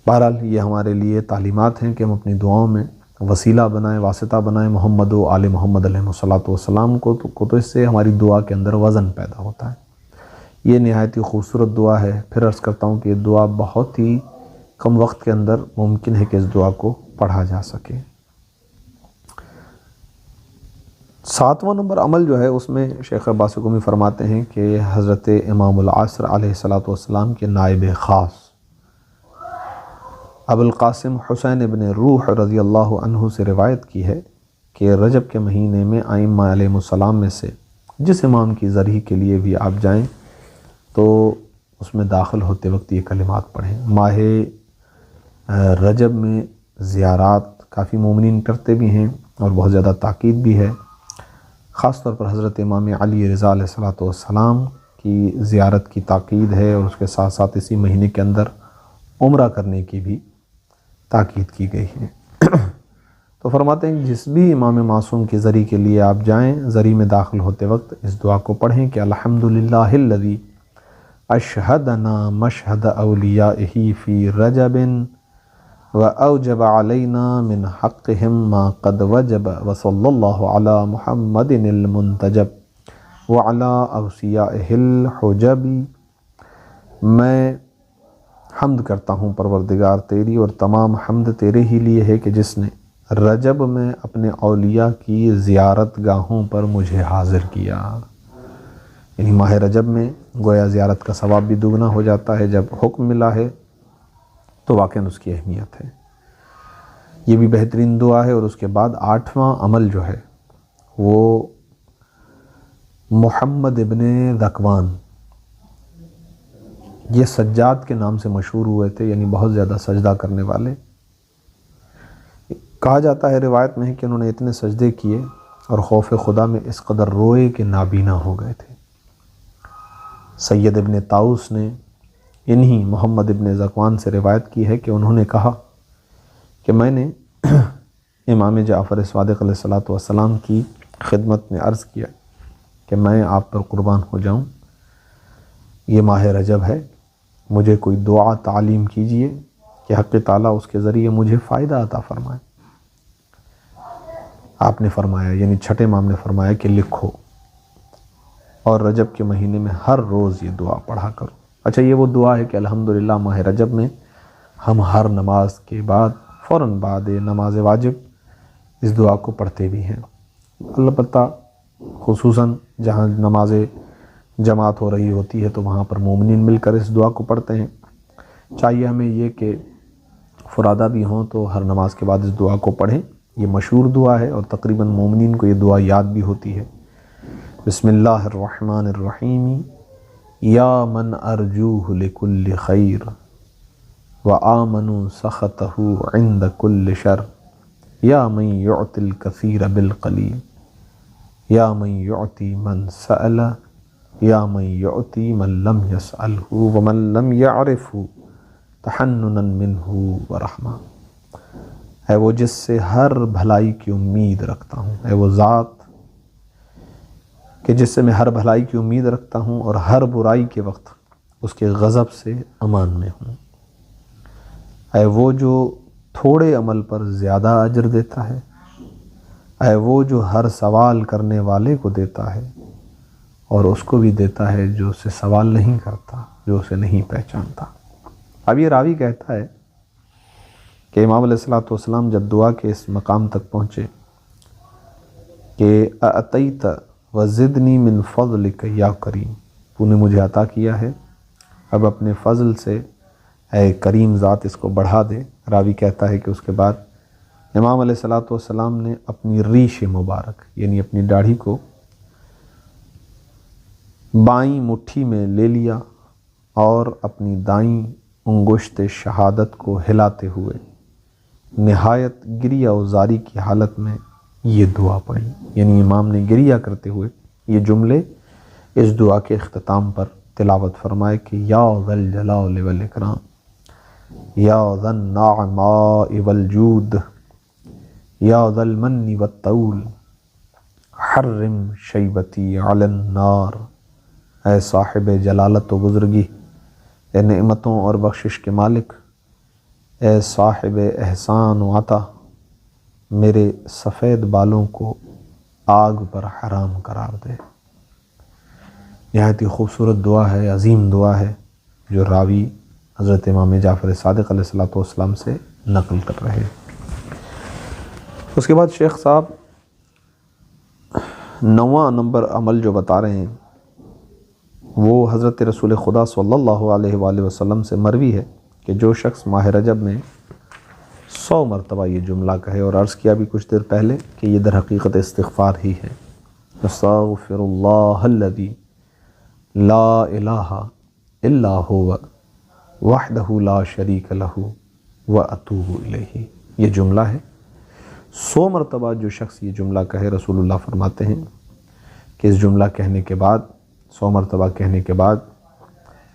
بہرحال یہ ہمارے لیے تعلیمات ہیں کہ ہم اپنی دعاؤں میں وسیلہ بنائیں، واسطہ بنائیں محمد و آل محمد علیہ السلام کو، تو اس سے ہماری دعا کے اندر وزن پیدا ہوتا ہے۔ یہ نہایت ہی خوبصورت دعا ہے۔ پھر عرض کرتا ہوں کہ یہ دعا بہت ہی کم وقت کے اندر ممکن ہے کہ اس دعا کو پڑھا جا سکے۔ 7واں نمبر عمل جو ہے اس میں شیخ عباس قمی فرماتے ہیں کہ حضرت امام العصر علیہ السلام کے نائب خاص ابو القاسم حسین ابن روح رضی اللہ عنہ سے روایت کی ہے کہ رجب کے مہینے میں ائمہ علیہ السلام میں سے جس امام کی ذریعہ کے لیے بھی آپ جائیں تو اس میں داخل ہوتے وقت یہ کلمات پڑھیں۔ ماہ رجب میں زیارات کافی مومنین کرتے بھی ہیں اور بہت زیادہ تاکید بھی ہے، خاص طور پر حضرت امام علی رضا علیہ السلام کی زیارت کی تاکید ہے، اور اس کے ساتھ ساتھ اسی مہینے کے اندر عمرہ کرنے کی بھی تاکید کی گئی ہے۔ تو فرماتے ہیں جس بھی امام معصوم کے ذریعے کے لیے آپ جائیں، ذریعے میں داخل ہوتے وقت اس دعا کو پڑھیں کہ الحمدللہ الذی اشہدنا مشہد اولیائہ فی رجب وأوجب علينا من حقهم ما قد وجب وصلی اللہ علی محمد المنتجب وعلى اوصیائہ الحجب۔ میں حمد کرتا ہوں پروردگار تیری، اور تمام حمد تیرے ہی لیے ہے کہ جس نے رجب میں اپنے اولیاء کی زیارت گاہوں پر مجھے حاضر کیا۔ یعنی ماہ رجب میں گویا زیارت کا ثواب بھی دگنا ہو جاتا ہے، جب حکم ملا ہے تو واقعاً اس کی اہمیت ہے۔ یہ بھی بہترین دعا ہے۔ اور اس کے بعد 8واں عمل جو ہے وہ محمد ابن ذکوان، یہ سجاد کے نام سے مشہور ہوئے تھے، یعنی بہت زیادہ سجدہ کرنے والے۔ کہا جاتا ہے روایت میں کہ انہوں نے اتنے سجدے کیے اور خوف خدا میں اس قدر روئے کہ نابینا ہو گئے تھے۔ سید ابن طاؤس نے انہی محمد ابن ذکوان سے روایت کی ہے کہ انہوں نے کہا کہ میں نے امام جعفر صادق علیہ الصلوۃ والسلام کی خدمت میں عرض کیا کہ میں آپ پر قربان ہو جاؤں، یہ ماہ رجب ہے، مجھے کوئی دعا تعلیم کیجئے کہ حق تعالیٰ اس کے ذریعے مجھے فائدہ عطا فرمائے۔ آپ نے فرمایا، یعنی چھٹے امام نے فرمایا کہ لکھو اور رجب کے مہینے میں ہر روز یہ دعا پڑھا کرو۔ اچھا، یہ وہ دعا ہے کہ الحمدللہ ماہ رجب میں ہم ہر نماز کے بعد فوراً بعد نماز واجب اس دعا کو پڑھتے بھی ہیں، البتہ خصوصاً جہاں نماز جماعت ہو رہی ہوتی ہے تو وہاں پر مومنین مل کر اس دعا کو پڑھتے ہیں۔ چاہیے ہمیں یہ کہ فرادہ بھی ہوں تو ہر نماز کے بعد اس دعا کو پڑھیں، یہ مشہور دعا ہے اور تقریباً مومنین کو یہ دعا یاد بھی ہوتی ہے۔ بسم اللہ الرحمن الرحیم یا من ارجوہ لکل خیر وآمنوا سخطہ عند کل شر یا من یعطی الکثیر بالقلیل یا من یعطی من سأل یا من یعطی من لم یسألہ ومن لم یعرفہ تحننا منہ ورحمہ۔ ہے وہ جس سے ہر بھلائی کی امید رکھتا ہوں، ہے وہ ذات کہ جس سے میں ہر بھلائی کی امید رکھتا ہوں اور ہر برائی کے وقت اس کے غضب سے امان میں ہوں۔ ہے وہ جو تھوڑے عمل پر زیادہ اجر دیتا ہے، ہے وہ جو ہر سوال کرنے والے کو دیتا ہے اور اس کو بھی دیتا ہے جو اسے سوال نہیں کرتا، جو اسے نہیں پہچانتا۔ اب یہ راوی کہتا ہے کہ امام علیہ الصلوۃ والسلام جب دعا کے اس مقام تک پہنچے کہ اعطیت وزدنی من فضلک یا کریم، تو نے مجھے عطا کیا ہے، اب اپنے فضل سے اے کریم ذات اس کو بڑھا دے۔ راوی کہتا ہے کہ اس کے بعد امام علیہ الصلوۃ والسلام نے اپنی ریش مبارک یعنی اپنی داڑھی کو بائیں مٹھی میں لے لیا اور اپنی دائیں انگشت شہادت کو ہلاتے ہوئے نہایت گریہ و زاری کی حالت میں یہ دعا پڑھی، یعنی امام نے گریہ کرتے ہوئے یہ جملے اس دعا کے اختتام پر تلاوت فرمائے کہ یا ذا الجلال والاکرام یا ذا النعماء والجود یا ذا المن والطول حرم شیبتی علی النار۔ اے صاحب جلالت و بزرگی، اے نعمتوں اور بخشش کے مالک، اے صاحب احسان و عطا، میرے سفید بالوں کو آگ پر حرام قرار دے۔ نہایت ہی خوبصورت دعا ہے، عظیم دعا ہے جو راوی حضرت امام جعفر صادق علیہ الصلوۃ والسلام سے نقل کر رہے ہیں۔ اس کے بعد شیخ صاحب 9واں نمبر عمل جو بتا رہے ہیں وہ حضرت رسول خدا صلی اللہ علیہ وآلہ وسلم سے مروی ہے کہ جو شخص ماہ رجب میں 100 مرتبہ یہ جملہ کہے، اور عرض کیا بھی کچھ دیر پہلے کہ یہ در حقیقت استغفار ہی ہے، استغفر اللہ الذی لا الہ الا هو وحدہ لا شریک لہ واتوب الیہ، یہ جملہ ہے۔ 100 مرتبہ جو شخص یہ جملہ کہے، رسول اللہ فرماتے ہیں کہ اس جملہ کہنے کے بعد 100 مرتبہ کہنے کے بعد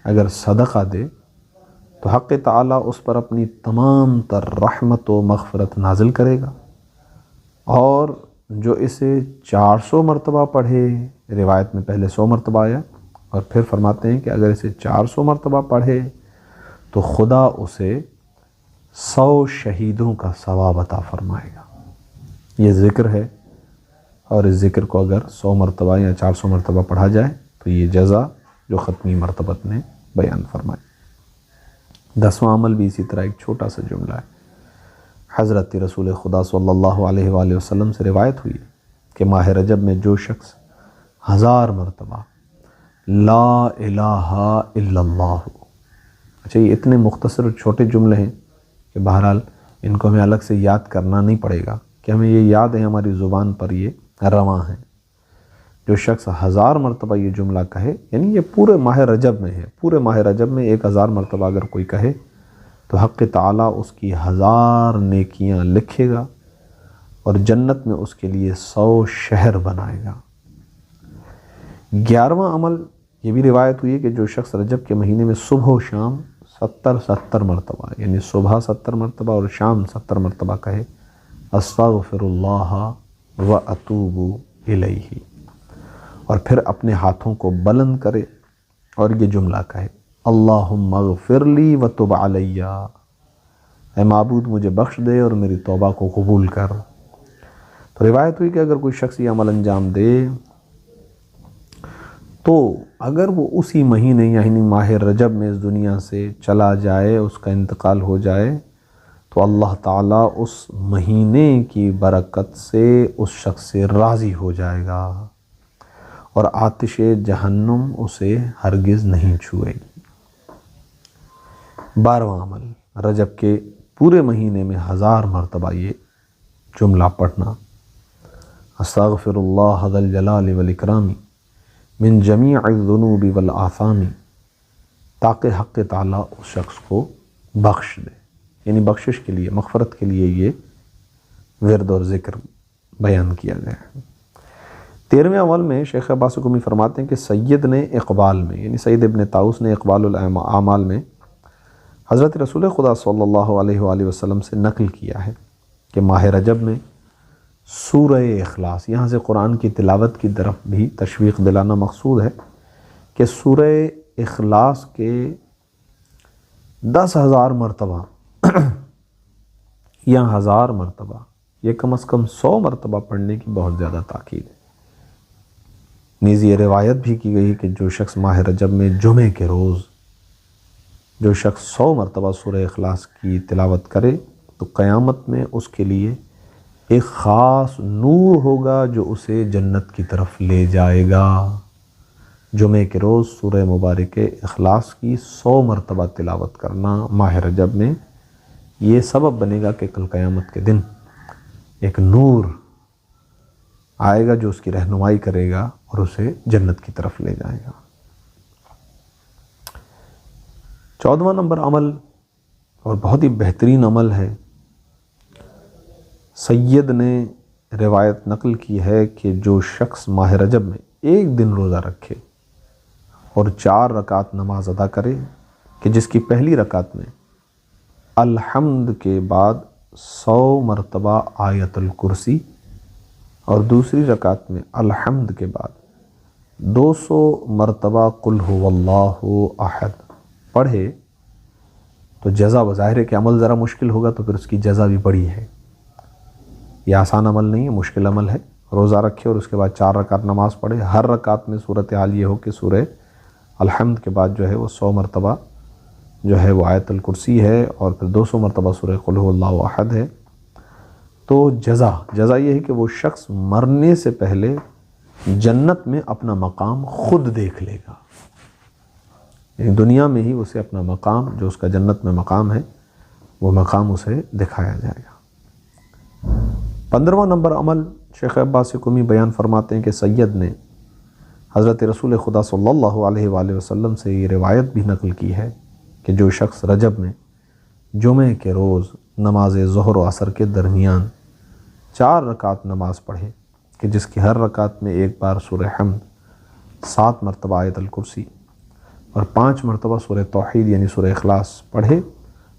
اگر صدقہ دے تو حق تعالیٰ اس پر اپنی تمام تر رحمت و مغفرت نازل کرے گا، اور جو اسے 400 مرتبہ پڑھے، روایت میں پہلے 100 مرتبہ آیا اور پھر فرماتے ہیں کہ اگر اسے 400 مرتبہ پڑھے تو خدا اسے 100 شہیدوں کا ثواب عطا فرمائے گا۔ یہ ذکر ہے، اور اس ذکر کو اگر 100 مرتبہ یا 400 مرتبہ پڑھا جائے تو یہ جزا جو ختمی مرتبت نے بیان فرمائی۔ 10واں عمل بھی اسی طرح ایک چھوٹا سا جملہ ہے۔ حضرت رسول خدا صلی اللہ علیہ وآلہ وسلم سے روایت ہوئی کہ ماہ رجب میں جو شخص 1000 مرتبہ لا الہ الا اللہ، اچھا یہ اتنے مختصر چھوٹے جملے ہیں کہ بہرحال ان کو ہمیں الگ سے یاد کرنا نہیں پڑے گا کہ ہمیں یہ یاد ہے، ہماری زبان پر یہ رواں ہیں۔ جو شخص 1000 مرتبہ یہ جملہ کہے، یعنی یہ پورے ماہ رجب میں ہے، پورے ماہ رجب میں 1000 مرتبہ اگر کوئی کہے تو حق تعالیٰ اس کی 1000 نیکیاں لکھے گا اور جنت میں اس کے لیے 100 شہر بنائے گا۔ 11واں عمل یہ بھی روایت ہوئی ہے کہ جو شخص رجب کے مہینے میں صبح و شام 70 مرتبہ، یعنی صبح 70 مرتبہ اور شام 70 مرتبہ کہے استغفر اللہ و اتوب الیہ، اور پھر اپنے ہاتھوں کو بلند کرے اور یہ جملہ کہے اللہم اغفر لی وتب علی، اے معبود مجھے بخش دے اور میری توبہ کو قبول کر۔ تو روایت ہوئی کہ اگر کوئی شخص یہ عمل انجام دے تو اگر وہ اسی مہینے یعنی ماہ رجب میں اس دنیا سے چلا جائے، اس کا انتقال ہو جائے، تو اللہ تعالیٰ اس مہینے کی برکت سے اس شخص سے راضی ہو جائے گا اور آتش جہنم اسے ہرگز نہیں چھوئے گی۔ 12واں عمل، رجب کے پورے مہینے میں 1000 مرتبہ یہ جملہ پڑھنا استغفر اللہ ذا الجلال والاکرام من جمیع الذنوب والآثام، تاکہ حق تعالیٰ اس شخص کو بخش دے، یعنی بخشش کے لیے، مغفرت کے لیے یہ ورد اور ذکر بیان کیا گیا ہے۔ 13ویں عمل میں شیخ عباس قمی فرماتے ہیں کہ سید نے اقبال میں، یعنی سید ابن طاؤس نے اقبال الاعمال میں حضرت رسول خدا صلی اللہ علیہ وآلہ وسلم سے نقل کیا ہے کہ ماہ رجب میں سورہ اخلاص، یہاں سے قرآن کی تلاوت کی طرف بھی تشویق دلانا مقصود ہے کہ سورہ اخلاص کے 10,000 مرتبہ یا 1000 مرتبہ، یہ کم از کم 100 مرتبہ پڑھنے کی بہت زیادہ تاکید ہے۔ نیز یہ روایت بھی کی گئی کہ جو شخص ماہ رجب میں جمعے کے روز جو شخص 100 مرتبہ سورہ اخلاص کی تلاوت کرے تو قیامت میں اس کے لیے ایک خاص نور ہوگا جو اسے جنت کی طرف لے جائے گا۔ جمعے کے روز سورہ مبارک اخلاص کی 100 مرتبہ تلاوت کرنا ماہ رجب میں، یہ سبب بنے گا کہ کل قیامت کے دن ایک نور آئے گا جو اس کی رہنمائی کرے گا اور اسے جنت کی طرف لے جائے گا۔ 14واں نمبر عمل اور بہت ہی بہترین عمل ہے، سید نے روایت نقل کی ہے کہ جو شخص ماہ رجب میں ایک دن روزہ رکھے اور 4 رکعت نماز ادا کرے کہ جس کی پہلی رکعت میں الحمد کے بعد 100 مرتبہ آیت الکرسی اور دوسری رکعت میں الحمد کے بعد 200 مرتبہ قل هو اللہ احد پڑھے تو جزا بظاہر ہے کہ عمل ذرا مشکل ہوگا تو پھر اس کی جزا بھی بڑی ہے۔ یہ آسان عمل نہیں ہے، مشکل عمل ہے۔ روزہ رکھے اور اس کے بعد 4 رکعت نماز پڑھے، ہر رکعت میں صورتحال یہ ہو کہ سورہ الحمد کے بعد جو ہے وہ 100 مرتبہ جو ہے وہ آیت الکرسی ہے اور پھر 200 مرتبہ سورہ قل هو اللہ احد ہے۔ تو جزا یہ ہے کہ وہ شخص مرنے سے پہلے جنت میں اپنا مقام خود دیکھ لے گا، یعنی دنیا میں ہی اسے اپنا مقام جو اس کا جنت میں مقام ہے وہ مقام اسے دکھایا جائے گا۔ 15واں نمبر عمل شیخ عباس قمی بیان فرماتے ہیں کہ سید نے حضرت رسول خدا صلی اللہ علیہ وآلہ وسلم سے یہ روایت بھی نقل کی ہے کہ جو شخص رجب میں جمعے کے روز نماز ظہر و عصر کے درمیان 4 رکعت نماز پڑھے کہ جس کی ہر رکعت میں ایک بار سورہ حمد، 7 مرتبہ آیت الکرسی اور 5 مرتبہ سورہ توحید یعنی سورہ اخلاص پڑھے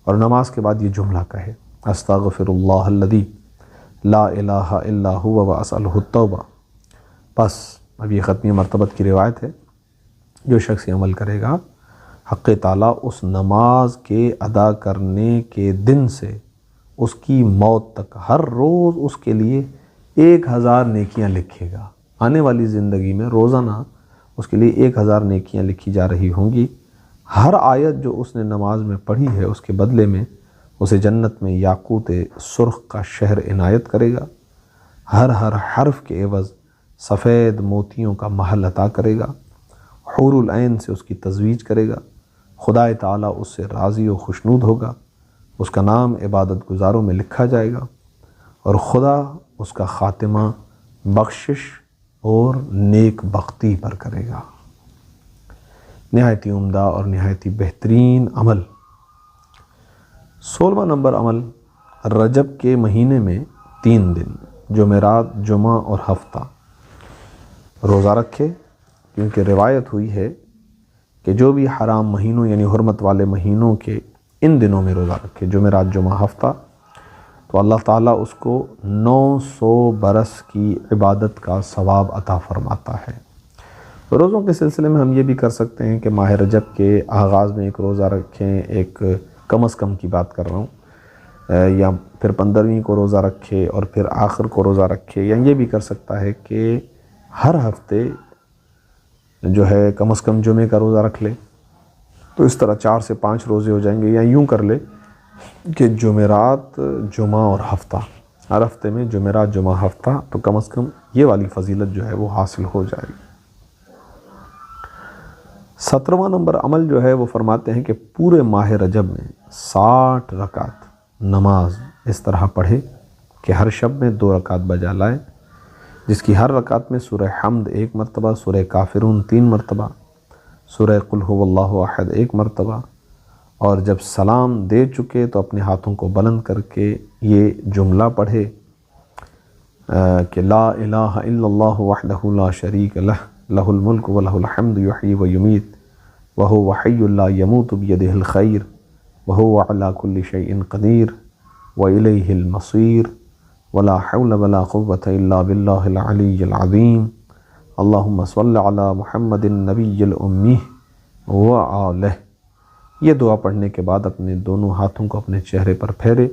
اور نماز کے بعد یہ جملہ کہے استغفر اللہ الذی لا الہ الا هو واسألہ التوبہ۔ بس اب یہ ختمی مرتبت کی روایت ہے، جو شخص یہ عمل کرے گا حق تعالیٰ اس نماز کے ادا کرنے کے دن سے اس کی موت تک ہر روز اس کے لیے 1000 نیکیاں لکھے گا۔ آنے والی زندگی میں روزانہ اس کے لیے 1000 نیکیاں لکھی جا رہی ہوں گی۔ ہر آیت جو اس نے نماز میں پڑھی ہے اس کے بدلے میں اسے جنت میں یاقوت سرخ کا شہر عنایت کرے گا، ہر حرف کے عوض سفید موتیوں کا محل عطا کرے گا، حور العین سے اس کی تزویج کرے گا، خدا تعالیٰ اس سے راضی و خوشنود ہوگا، اس کا نام عبادت گزاروں میں لکھا جائے گا اور خدا اس کا خاتمہ بخشش اور نیک بختی پر کرے گا۔ نہایت ہی عمدہ اور نہایت ہی بہترین عمل۔ 16واں نمبر عمل، رجب کے مہینے میں 3 دن جمعرات، جمعہ اور ہفتہ روزہ رکھے، کیونکہ روایت ہوئی ہے کہ جو بھی حرام مہینوں یعنی حرمت والے مہینوں کے ان دنوں میں روزہ رکھے، جمعرات، جمعہ، ہفتہ، تو اللہ تعالیٰ اس کو 900 برس کی عبادت کا ثواب عطا فرماتا ہے۔ روزوں کے سلسلے میں ہم یہ بھی کر سکتے ہیں کہ ماہ رجب کے آغاز میں ایک روزہ رکھیں، ایک کم از کم کی بات کر رہا ہوں، یا پھر 15ویں کو روزہ رکھے اور پھر آخر کو روزہ رکھے، یا یہ بھی کر سکتا ہے کہ ہر ہفتے جو ہے کم از کم جمعے کا روزہ رکھ لے، تو اس طرح 4 سے 5 روزے ہو جائیں گے، یا یوں کر لے کہ جمعرات، جمعہ اور ہفتہ، ہر ہفتے میں جمعرات، جمعہ، ہفتہ، تو کم از کم یہ والی فضیلت جو ہے وہ حاصل ہو جائے گی۔ 17واں نمبر عمل جو ہے وہ فرماتے ہیں کہ پورے ماہ رجب میں 60 رکعت نماز اس طرح پڑھے کہ ہر شب میں 2 رکعت بجا لائے، جس کی ہر رکعت میں سورہ حمد 1 مرتبہ، سورہ کافرون 3 مرتبہ، سورہ قل هو اللہ احد 1 مرتبہ، اور جب سلام دے چکے تو اپنے ہاتھوں کو بلند کر کے یہ جملہ پڑھے کہ لا الہ الا اللہ وحدہ لا شریک لہ لہ الملک ولہ الحمد یحیی ویمیت وہو حی لا یموت بیدہ الخیر وہو علی کل شیء قدیر والیہ المصیر ولا حول ولا قوة الا باللہ العلی العظیم اللہم صل علی محمد النبی الامی وآلہ۔ یہ دعا پڑھنے کے بعد اپنے دونوں ہاتھوں کو اپنے چہرے پر پھیرے۔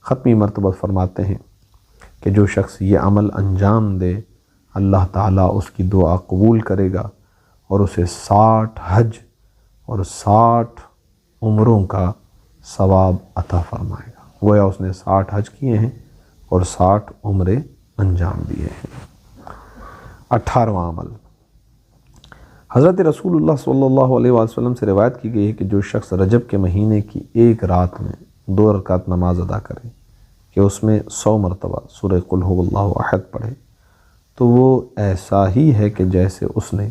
ختمی مرتبہ فرماتے ہیں کہ جو شخص یہ عمل انجام دے اللہ تعالیٰ اس کی دعا قبول کرے گا اور اسے 60 حج اور 60 عمروں کا ثواب عطا فرمائے گا۔ گویا اس نے 60 حج کیے ہیں اور 60 عمرے انجام دیے ہیں۔ 18واں عمل، حضرت رسول اللہ صلی اللہ علیہ وسلم سے روایت کی گئی ہے کہ جو شخص رجب کے مہینے کی ایک رات میں 2 رکعت نماز ادا کرے کہ اس میں 100 مرتبہ سورہ قل هو اللہ احد پڑھے، تو وہ ایسا ہی ہے کہ جیسے اس نے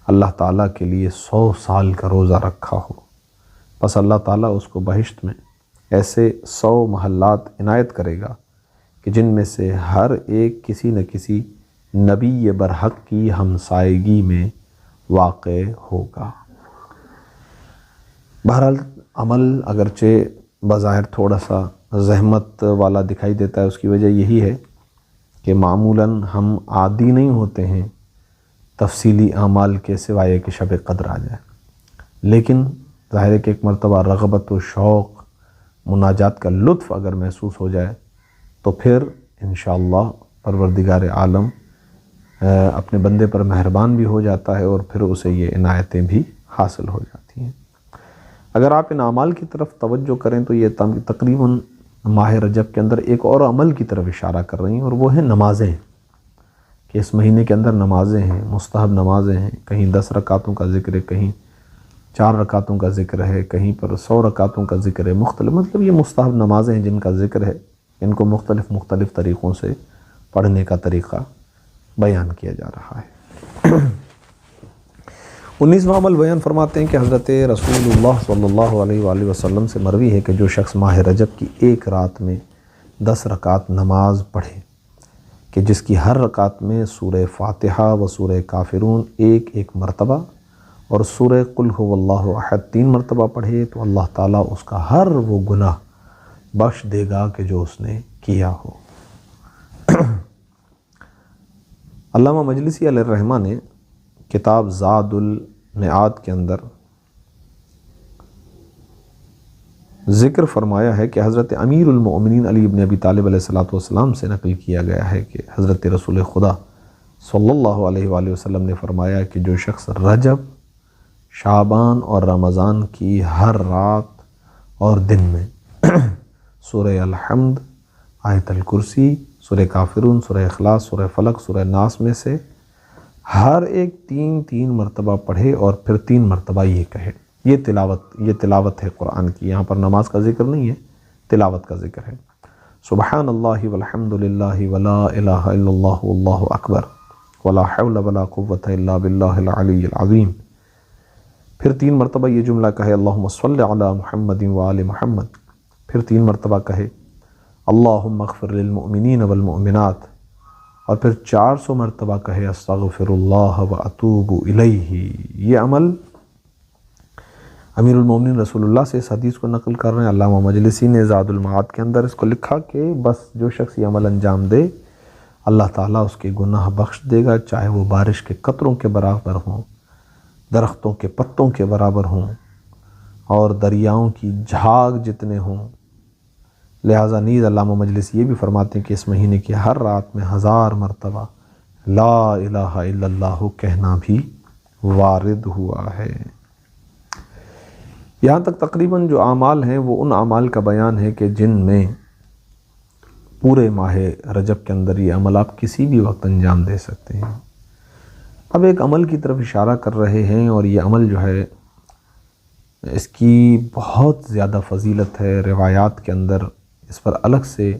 اللہ تعالیٰ کے لیے 100 سال کا روزہ رکھا ہو۔ پس اللہ تعالیٰ اس کو بہشت میں ایسے 100 محلات عنایت کرے گا کہ جن میں سے ہر ایک کسی نہ کسی نبی برحق کی ہمسائیگی میں واقع ہوگا۔ بہرحال عمل اگرچہ بظاہر تھوڑا سا زحمت والا دکھائی دیتا ہے، اس کی وجہ یہی ہے کہ معمولاً ہم عادی نہیں ہوتے ہیں تفصیلی اعمال کے سوائے کہ شب قدر آ جائے، لیکن ظاہر ہے کہ ایک مرتبہ رغبت و شوق، مناجات کا لطف اگر محسوس ہو جائے تو پھر انشاءاللہ پروردگار عالم اپنے بندے پر مہربان بھی ہو جاتا ہے اور پھر اسے یہ عنایتیں بھی حاصل ہو جاتی ہیں۔ اگر آپ ان اعمال کی طرف توجہ کریں تو یہ تقریباً ماہ رجب کے اندر ایک اور عمل کی طرف اشارہ کر رہی ہیں، اور وہ ہیں نمازیں، کہ اس مہینے کے اندر نمازیں ہیں، مستحب نمازیں ہیں، کہیں 10 رکعتوں کا ذکر ہے، کہیں 4 رکعتوں کا ذکر ہے، کہیں پر 100 رکعتوں کا ذکر ہے، مختلف مطلب یہ مستحب نمازیں ہیں جن کا ذکر ہے، ان کو مختلف طریقوں سے پڑھنے کا طریقہ بیان کیا جا رہا ہے۔ 19واں عمل بیان فرماتے ہیں کہ حضرت رسول اللہ صلی اللہ علیہ وآلہ وسلم سے مروی ہے کہ جو شخص ماہ رجب کی ایک رات میں 10 رکعت نماز پڑھے کہ جس کی ہر رکعت میں سورہ فاتحہ و سورہ کافرون 1 مرتبہ اور سورہ قل هو اللہ احد 3 مرتبہ پڑھے، تو اللہ تعالیٰ اس کا ہر وہ گناہ بخش دے گا کہ جو اس نے کیا ہو۔ علامہ مجلسی علیہ الرحمہ نے کتاب زاد المعاد کے اندر ذکر فرمایا ہے کہ حضرت امیر المؤمنین علی بن ابی طالب علیہ السلام سے نقل کیا گیا ہے کہ حضرت رسول خدا صلی اللہ علیہ وآلہ وسلم نے فرمایا کہ جو شخص رجب، شعبان اور رمضان کی ہر رات اور دن میں سورہ الحمد، آیت الکرسی، سورہ کافرون، سورہ اخلاص، سورہ فلق، سورہ ناس میں سے ہر ایک 3 مرتبہ پڑھے اور پھر 3 مرتبہ یہ کہے، یہ تلاوت ہے قرآن کی، یہاں پر نماز کا ذکر نہیں ہے، تلاوت کا ذکر ہے۔ سبحان اللہ والحمد للہ ولا الہ الا اللہ واللہ اکبر ولا حول ولا قوة الا باللہ العلی العظیم۔ پھر 3 مرتبہ یہ جملہ کہے اللہم صل علی محمد وآل محمد، پھر 3 مرتبہ کہے اللہم اغفر للمؤمنین والمؤمنات، اور پھر 400 مرتبہ کہے استغفر اللہ واتوب الیہ۔ یہ عمل امیر المومنین رسول اللہ سے اس حدیث کو نقل کر رہے ہیں۔ علامہ مجلسی نے زاد المعاد کے اندر اس کو لکھا کہ بس جو شخص یہ عمل انجام دے اللہ تعالیٰ اس کے گناہ بخش دے گا، چاہے وہ بارش کے قطروں کے برابر ہوں، درختوں کے پتوں کے برابر ہوں اور دریاؤں کی جھاگ جتنے ہوں۔ لہٰذا نیز علامہ مجلسی یہ بھی فرماتے ہیں کہ اس مہینے کی ہر رات میں 1000 مرتبہ لا الہ الا اللہ کہنا بھی وارد ہوا ہے۔ یہاں تک تقریباً جو اعمال ہیں وہ ان اعمال کا بیان ہے کہ جن میں پورے ماہ رجب کے اندر یہ عمل آپ کسی بھی وقت انجام دے سکتے ہیں۔ اب ایک عمل کی طرف اشارہ کر رہے ہیں، اور یہ عمل جو ہے اس کی بہت زیادہ فضیلت ہے، روایات کے اندر اس پر الگ سے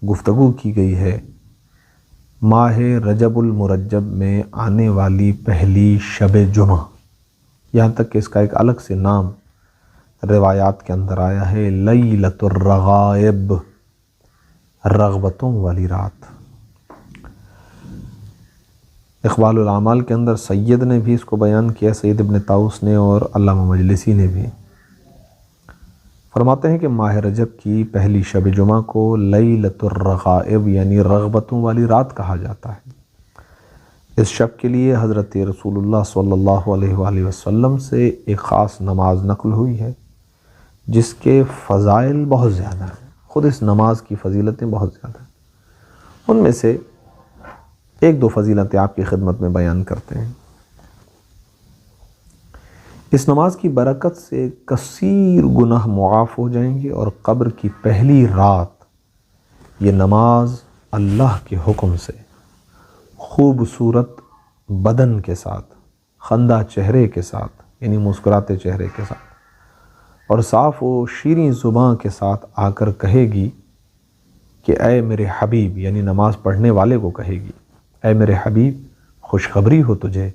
گفتگو کی گئی ہے۔ ماہ رجب المرجب میں آنے والی پہلی شب جمعہ، یہاں تک کہ اس کا ایک الگ سے نام روایات کے اندر آیا ہے، لیلۃ الرغائب، رغبتوں والی رات۔ اقبال الاعمال کے اندر سید نے بھی اس کو بیان کیا، سید ابن طاؤس نے، اور علامہ مجلسی نے بھی فرماتے ہیں کہ ماہ رجب کی پہلی شب جمعہ کو لیلۃ الرغائب یعنی رغبتوں والی رات کہا جاتا ہے۔ اس شب کے لیے حضرت رسول اللہ صلی اللہ علیہ وآلہ وسلم سے ایک خاص نماز نقل ہوئی ہے جس کے فضائل بہت زیادہ ہیں، خود اس نماز کی فضیلتیں بہت زیادہ ہیں۔ ان میں سے ایک دو فضیلتیں آپ کی خدمت میں بیان کرتے ہیں۔ اس نماز کی برکت سے کثیر گناہ معاف ہو جائیں گے، اور قبر کی پہلی رات یہ نماز اللہ کے حکم سے خوبصورت بدن کے ساتھ، خندہ چہرے کے ساتھ یعنی مسکراتے چہرے کے ساتھ، اور صاف و شیریں زباں کے ساتھ آ کر کہے گی کہ اے میرے حبیب، یعنی نماز پڑھنے والے کو کہے گی، اے میرے حبیب خوشخبری ہو تجھے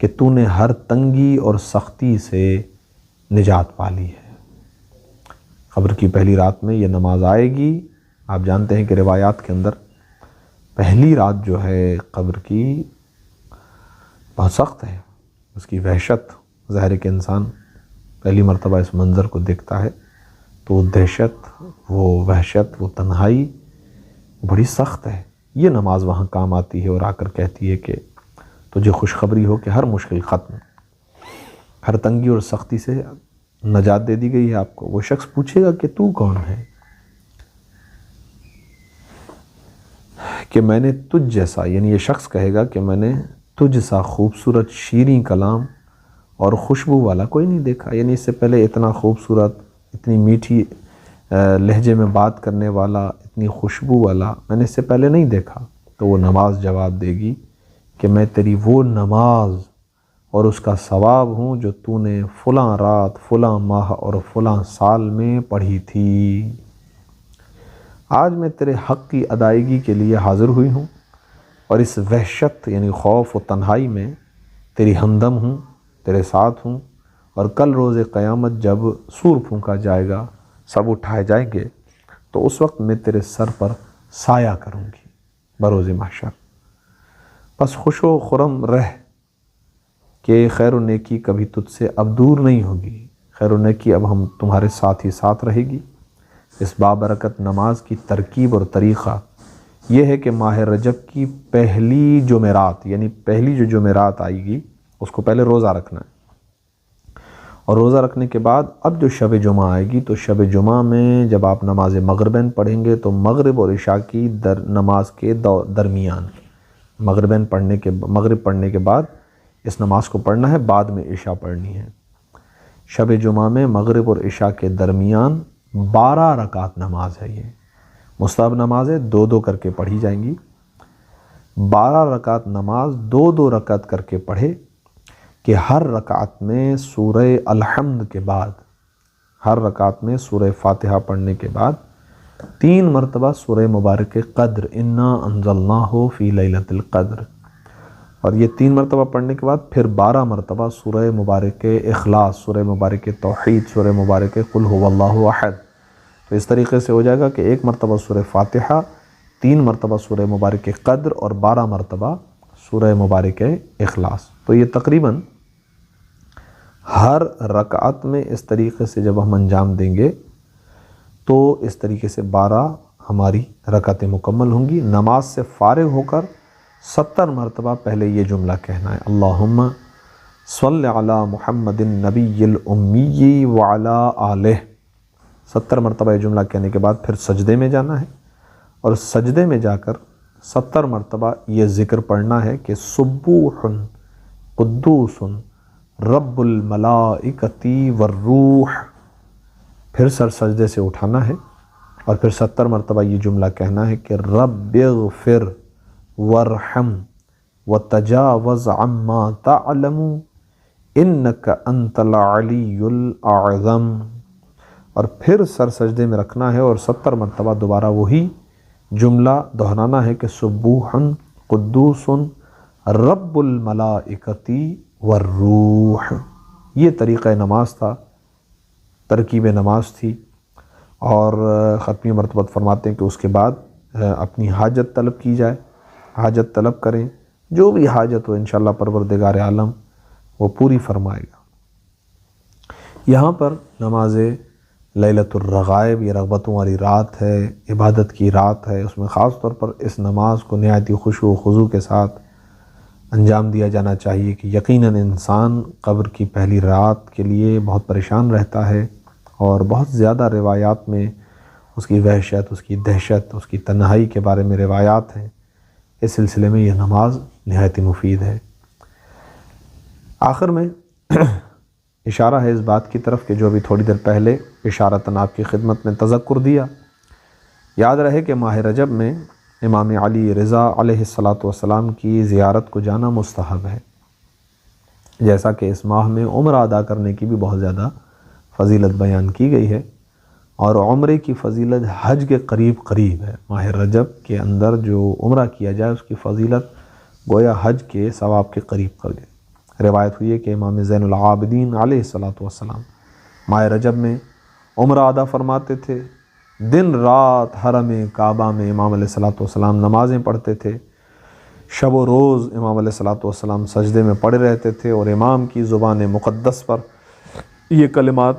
کہ تو نے ہر تنگی اور سختی سے نجات پا لی ہے۔ قبر کی پہلی رات میں یہ نماز آئے گی۔ آپ جانتے ہیں کہ روایات کے اندر پہلی رات جو ہے قبر کی بہت سخت ہے، اس کی وحشت، ظاہر ہے کہ انسان پہلی مرتبہ اس منظر کو دیکھتا ہے تو وہ دہشت، وہ وحشت، وہ تنہائی بڑی سخت ہے۔ یہ نماز وہاں کام آتی ہے اور آ کر کہتی ہے کہ تجھے خوشخبری ہو کہ ہر مشکل ختم، ہر تنگی اور سختی سے نجات دے دی گئی ہے آپ کو۔ وہ شخص پوچھے گا کہ تو کون ہے؟ کہ میں نے تجھ جیسا، یعنی یہ شخص کہے گا کہ میں نے تجھ سا خوبصورت شیریں کلام اور خوشبو والا کوئی نہیں دیکھا، یعنی اس سے پہلے اتنا خوبصورت، اتنی میٹھی لہجے میں بات کرنے والا، اتنی خوشبو والا میں نے اس سے پہلے نہیں دیکھا۔ تو وہ نماز جواب دے گی کہ میں تیری وہ نماز اور اس کا ثواب ہوں جو تو نے فلاں رات، فلاں ماہ اور فلاں سال میں پڑھی تھی۔ آج میں تیرے حق کی ادائیگی کے لیے حاضر ہوئی ہوں، اور اس وحشت یعنی خوف و تنہائی میں تیری ہمدم ہوں، تیرے ساتھ ہوں، اور کل روز قیامت جب سور پھونکا جائے گا، سب اٹھائے جائیں گے، تو اس وقت میں تیرے سر پر سایہ کروں گی بروز محشر۔ بس خوش و خرم رہ کہ خیر و نیکی کبھی تجھ سے اب دور نہیں ہوگی، خیر و نیکی اب ہم تمہارے ساتھ ہی ساتھ رہے گی۔ اس بابرکت نماز کی ترکیب اور طریقہ یہ ہے کہ ماہ رجب کی پہلی جمعرات، یعنی پہلی جو جمعرات آئے گی اس کو پہلے روزہ رکھنا ہے، اور روزہ رکھنے کے بعد اب جو شب جمعہ آئے گی تو شب جمعہ میں جب آپ نماز مغربین پڑھیں گے تو مغرب اور عشاء کی نماز کے درمیان، مغرب پڑھنے کے بعد اس نماز کو پڑھنا ہے، بعد میں عشاء پڑھنی ہے۔ شب جمعہ میں مغرب اور عشاء کے درمیان 12 رکعت نماز ہے، یہ مستحب نماز ہے، 2 کر کے پڑھی جائیں گی۔ 12 رکعت نماز 2 رکعت کر کے پڑھے کہ ہر رکعت میں سورہ الحمد کے بعد، ہر رکعت میں سورہ فاتحہ پڑھنے کے بعد 3 مرتبہ سورہ مبارک قدر، انا انزلناہ فی لیلۃ القدر، اور یہ 3 مرتبہ پڑھنے کے بعد پھر 12 مرتبہ سورہ مبارک اخلاص، سورہ مبارک توحید، سورہ مبارک قل هو اللہ احد۔ تو اس طریقے سے ہو جائے گا کہ 1 مرتبہ سورہ فاتحہ، 3 مرتبہ سورہ مبارک قدر، اور 12 مرتبہ سورہ مبارک اخلاص۔ تو یہ تقریباً ہر رکعت میں اس طریقے سے جب ہم انجام دیں گے تو اس طریقے سے 12 ہماری رکعتیں مکمل ہوں گی۔ نماز سے فارغ ہو کر 70 مرتبہ پہلے یہ جملہ کہنا ہے، اللہم صلی علی محمد النبی الامی وعلی آلہ۔ 70 مرتبہ یہ جملہ کہنے کے بعد پھر سجدے میں جانا ہے، اور سجدے میں جا کر 70 مرتبہ یہ ذکر پڑھنا ہے کہ سبوح قدوس رب الملائکۃ والروح۔ پھر سر سجدے سے اٹھانا ہے اور پھر 70 مرتبہ یہ جملہ کہنا ہے کہ رب اغفر وارحم وتجاوز عما تعلم انک انت العلی الاعظم۔ اور پھر سر سجدے میں رکھنا ہے اور 70 مرتبہ دوبارہ وہی جملہ دہرانا ہے کہ سبوح قدوس رب الملائکۃ والروح۔ یہ طریقہ نماز تھا، ترکیب نماز تھی۔ اور ختمی مرتبہ فرماتے ہیں کہ اس کے بعد اپنی حاجت طلب کی جائے، حاجت طلب کریں، جو بھی حاجت ہو انشاءاللہ پروردگار عالم وہ پوری فرمائے گا۔ یہاں پر نماز لیلۃ الرغائب، یہ رغبتوں والی رات ہے، عبادت کی رات ہے، اس میں خاص طور پر اس نماز کو نہایت خشوع و خضوع کے ساتھ انجام دیا جانا چاہیے کہ یقیناً انسان قبر کی پہلی رات کے لیے بہت پریشان رہتا ہے، اور بہت زیادہ روایات میں اس کی وحشت، اس کی دہشت، اس کی تنہائی کے بارے میں روایات ہیں۔ اس سلسلے میں یہ نماز نہایت مفید ہے۔ آخر میں اشارہ ہے اس بات کی طرف کہ جو ابھی تھوڑی دیر پہلے اشارتاً آپ کی خدمت میں تذکر دیا، یاد رہے کہ ماہ رجب میں امام علی رضا علیہ السلام کی زیارت کو جانا مستحب ہے، جیسا کہ اس ماہ میں عمرہ ادا کرنے کی بھی بہت زیادہ فضیلت بیان کی گئی ہے، اور عمرے کی فضیلت حج کے قریب قریب ہے۔ ماہ رجب کے اندر جو عمرہ کیا جائے اس کی فضیلت گویا حج کے ثواب کے قریب قریب۔ روایت ہوئی ہے کہ امام زین العابدین علیہ السلام ماہ رجب میں عمرہ ادا فرماتے تھے، دن رات حرم کعبہ میں امام علیہ السلام نمازیں پڑھتے تھے، شب و روز امام علیہ السلام سجدے میں پڑے رہتے تھے، اور امام کی زبان مقدس پر یہ کلمات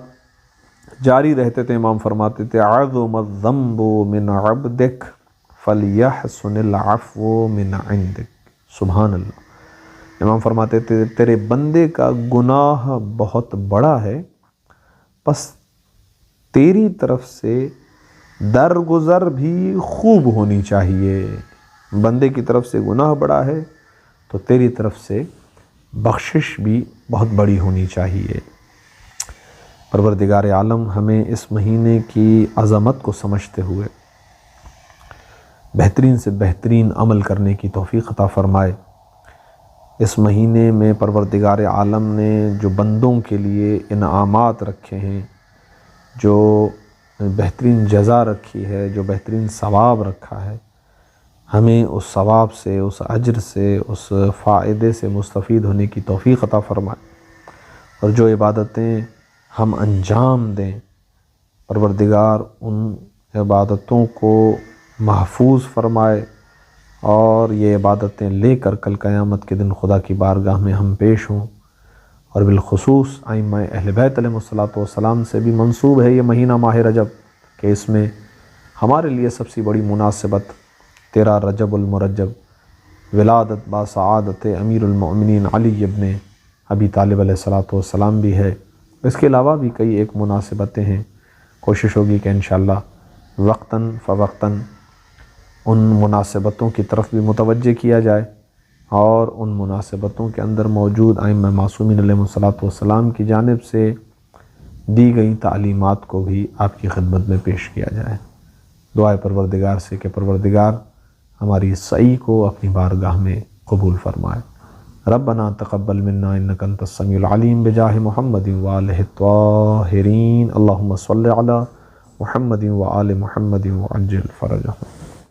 جاری رہتے تھے۔ امام فرماتے تھے عظم الذنب من عبدک فلیحسن العفو من عندک، سبحان اللہ۔ امام فرماتے تھے تیرے بندے کا گناہ بہت بڑا ہے، پس تیری طرف سے درگزر بھی خوب ہونی چاہیے۔ بندے کی طرف سے گناہ بڑا ہے تو تیری طرف سے بخشش بھی بہت بڑی ہونی چاہیے۔ پروردگار عالم ہمیں اس مہینے کی عظمت کو سمجھتے ہوئے بہترین سے بہترین عمل کرنے کی توفیق عطا فرمائے۔ اس مہینے میں پروردگار عالم نے جو بندوں کے لیے انعامات رکھے ہیں، جو بہترین جزا رکھی ہے، جو بہترین ثواب رکھا ہے، ہمیں اس ثواب سے، اس اجر سے، اس فائدے سے مستفید ہونے کی توفیق عطا فرمائے، اور جو عبادتیں ہم انجام دیں پروردگار ان عبادتوں کو محفوظ فرمائے، اور یہ عبادتیں لے کر کل قیامت کے دن خدا کی بارگاہ میں ہم پیش ہوں۔ اور بالخصوص ائمہ اہل بیت علیہ السلام سے بھی منسوب ہے یہ مہینہ ماہ رجب، کہ اس میں ہمارے لیے سب سے بڑی مناسبت 13 رجب المرجب ولادت باسعادت امیر المؤمنین علی ابن ابی طالب علیہ السلام بھی ہے۔ اس کے علاوہ بھی کئی ایک مناسبتیں ہیں، کوشش ہوگی کہ انشاءاللہ وقتاً فوقتاً ان مناسبتوں کی طرف بھی متوجہ کیا جائے، اور ان مناسبتوں کے اندر موجود ائمہ معصومین علیہ السلام کی جانب سے دی گئی تعلیمات کو بھی آپ کی خدمت میں پیش کیا جائے۔ دعائے پروردگار سے کہ پروردگار ہماری سعی کو اپنی بارگاہ میں قبول فرمائے۔ ربنا تقبل منا انک انت السمیع العلیم بجاہ محمد وآلہ الطاہرین، اللہم صلی علی محمد وآل محمد وعجل فرجہ۔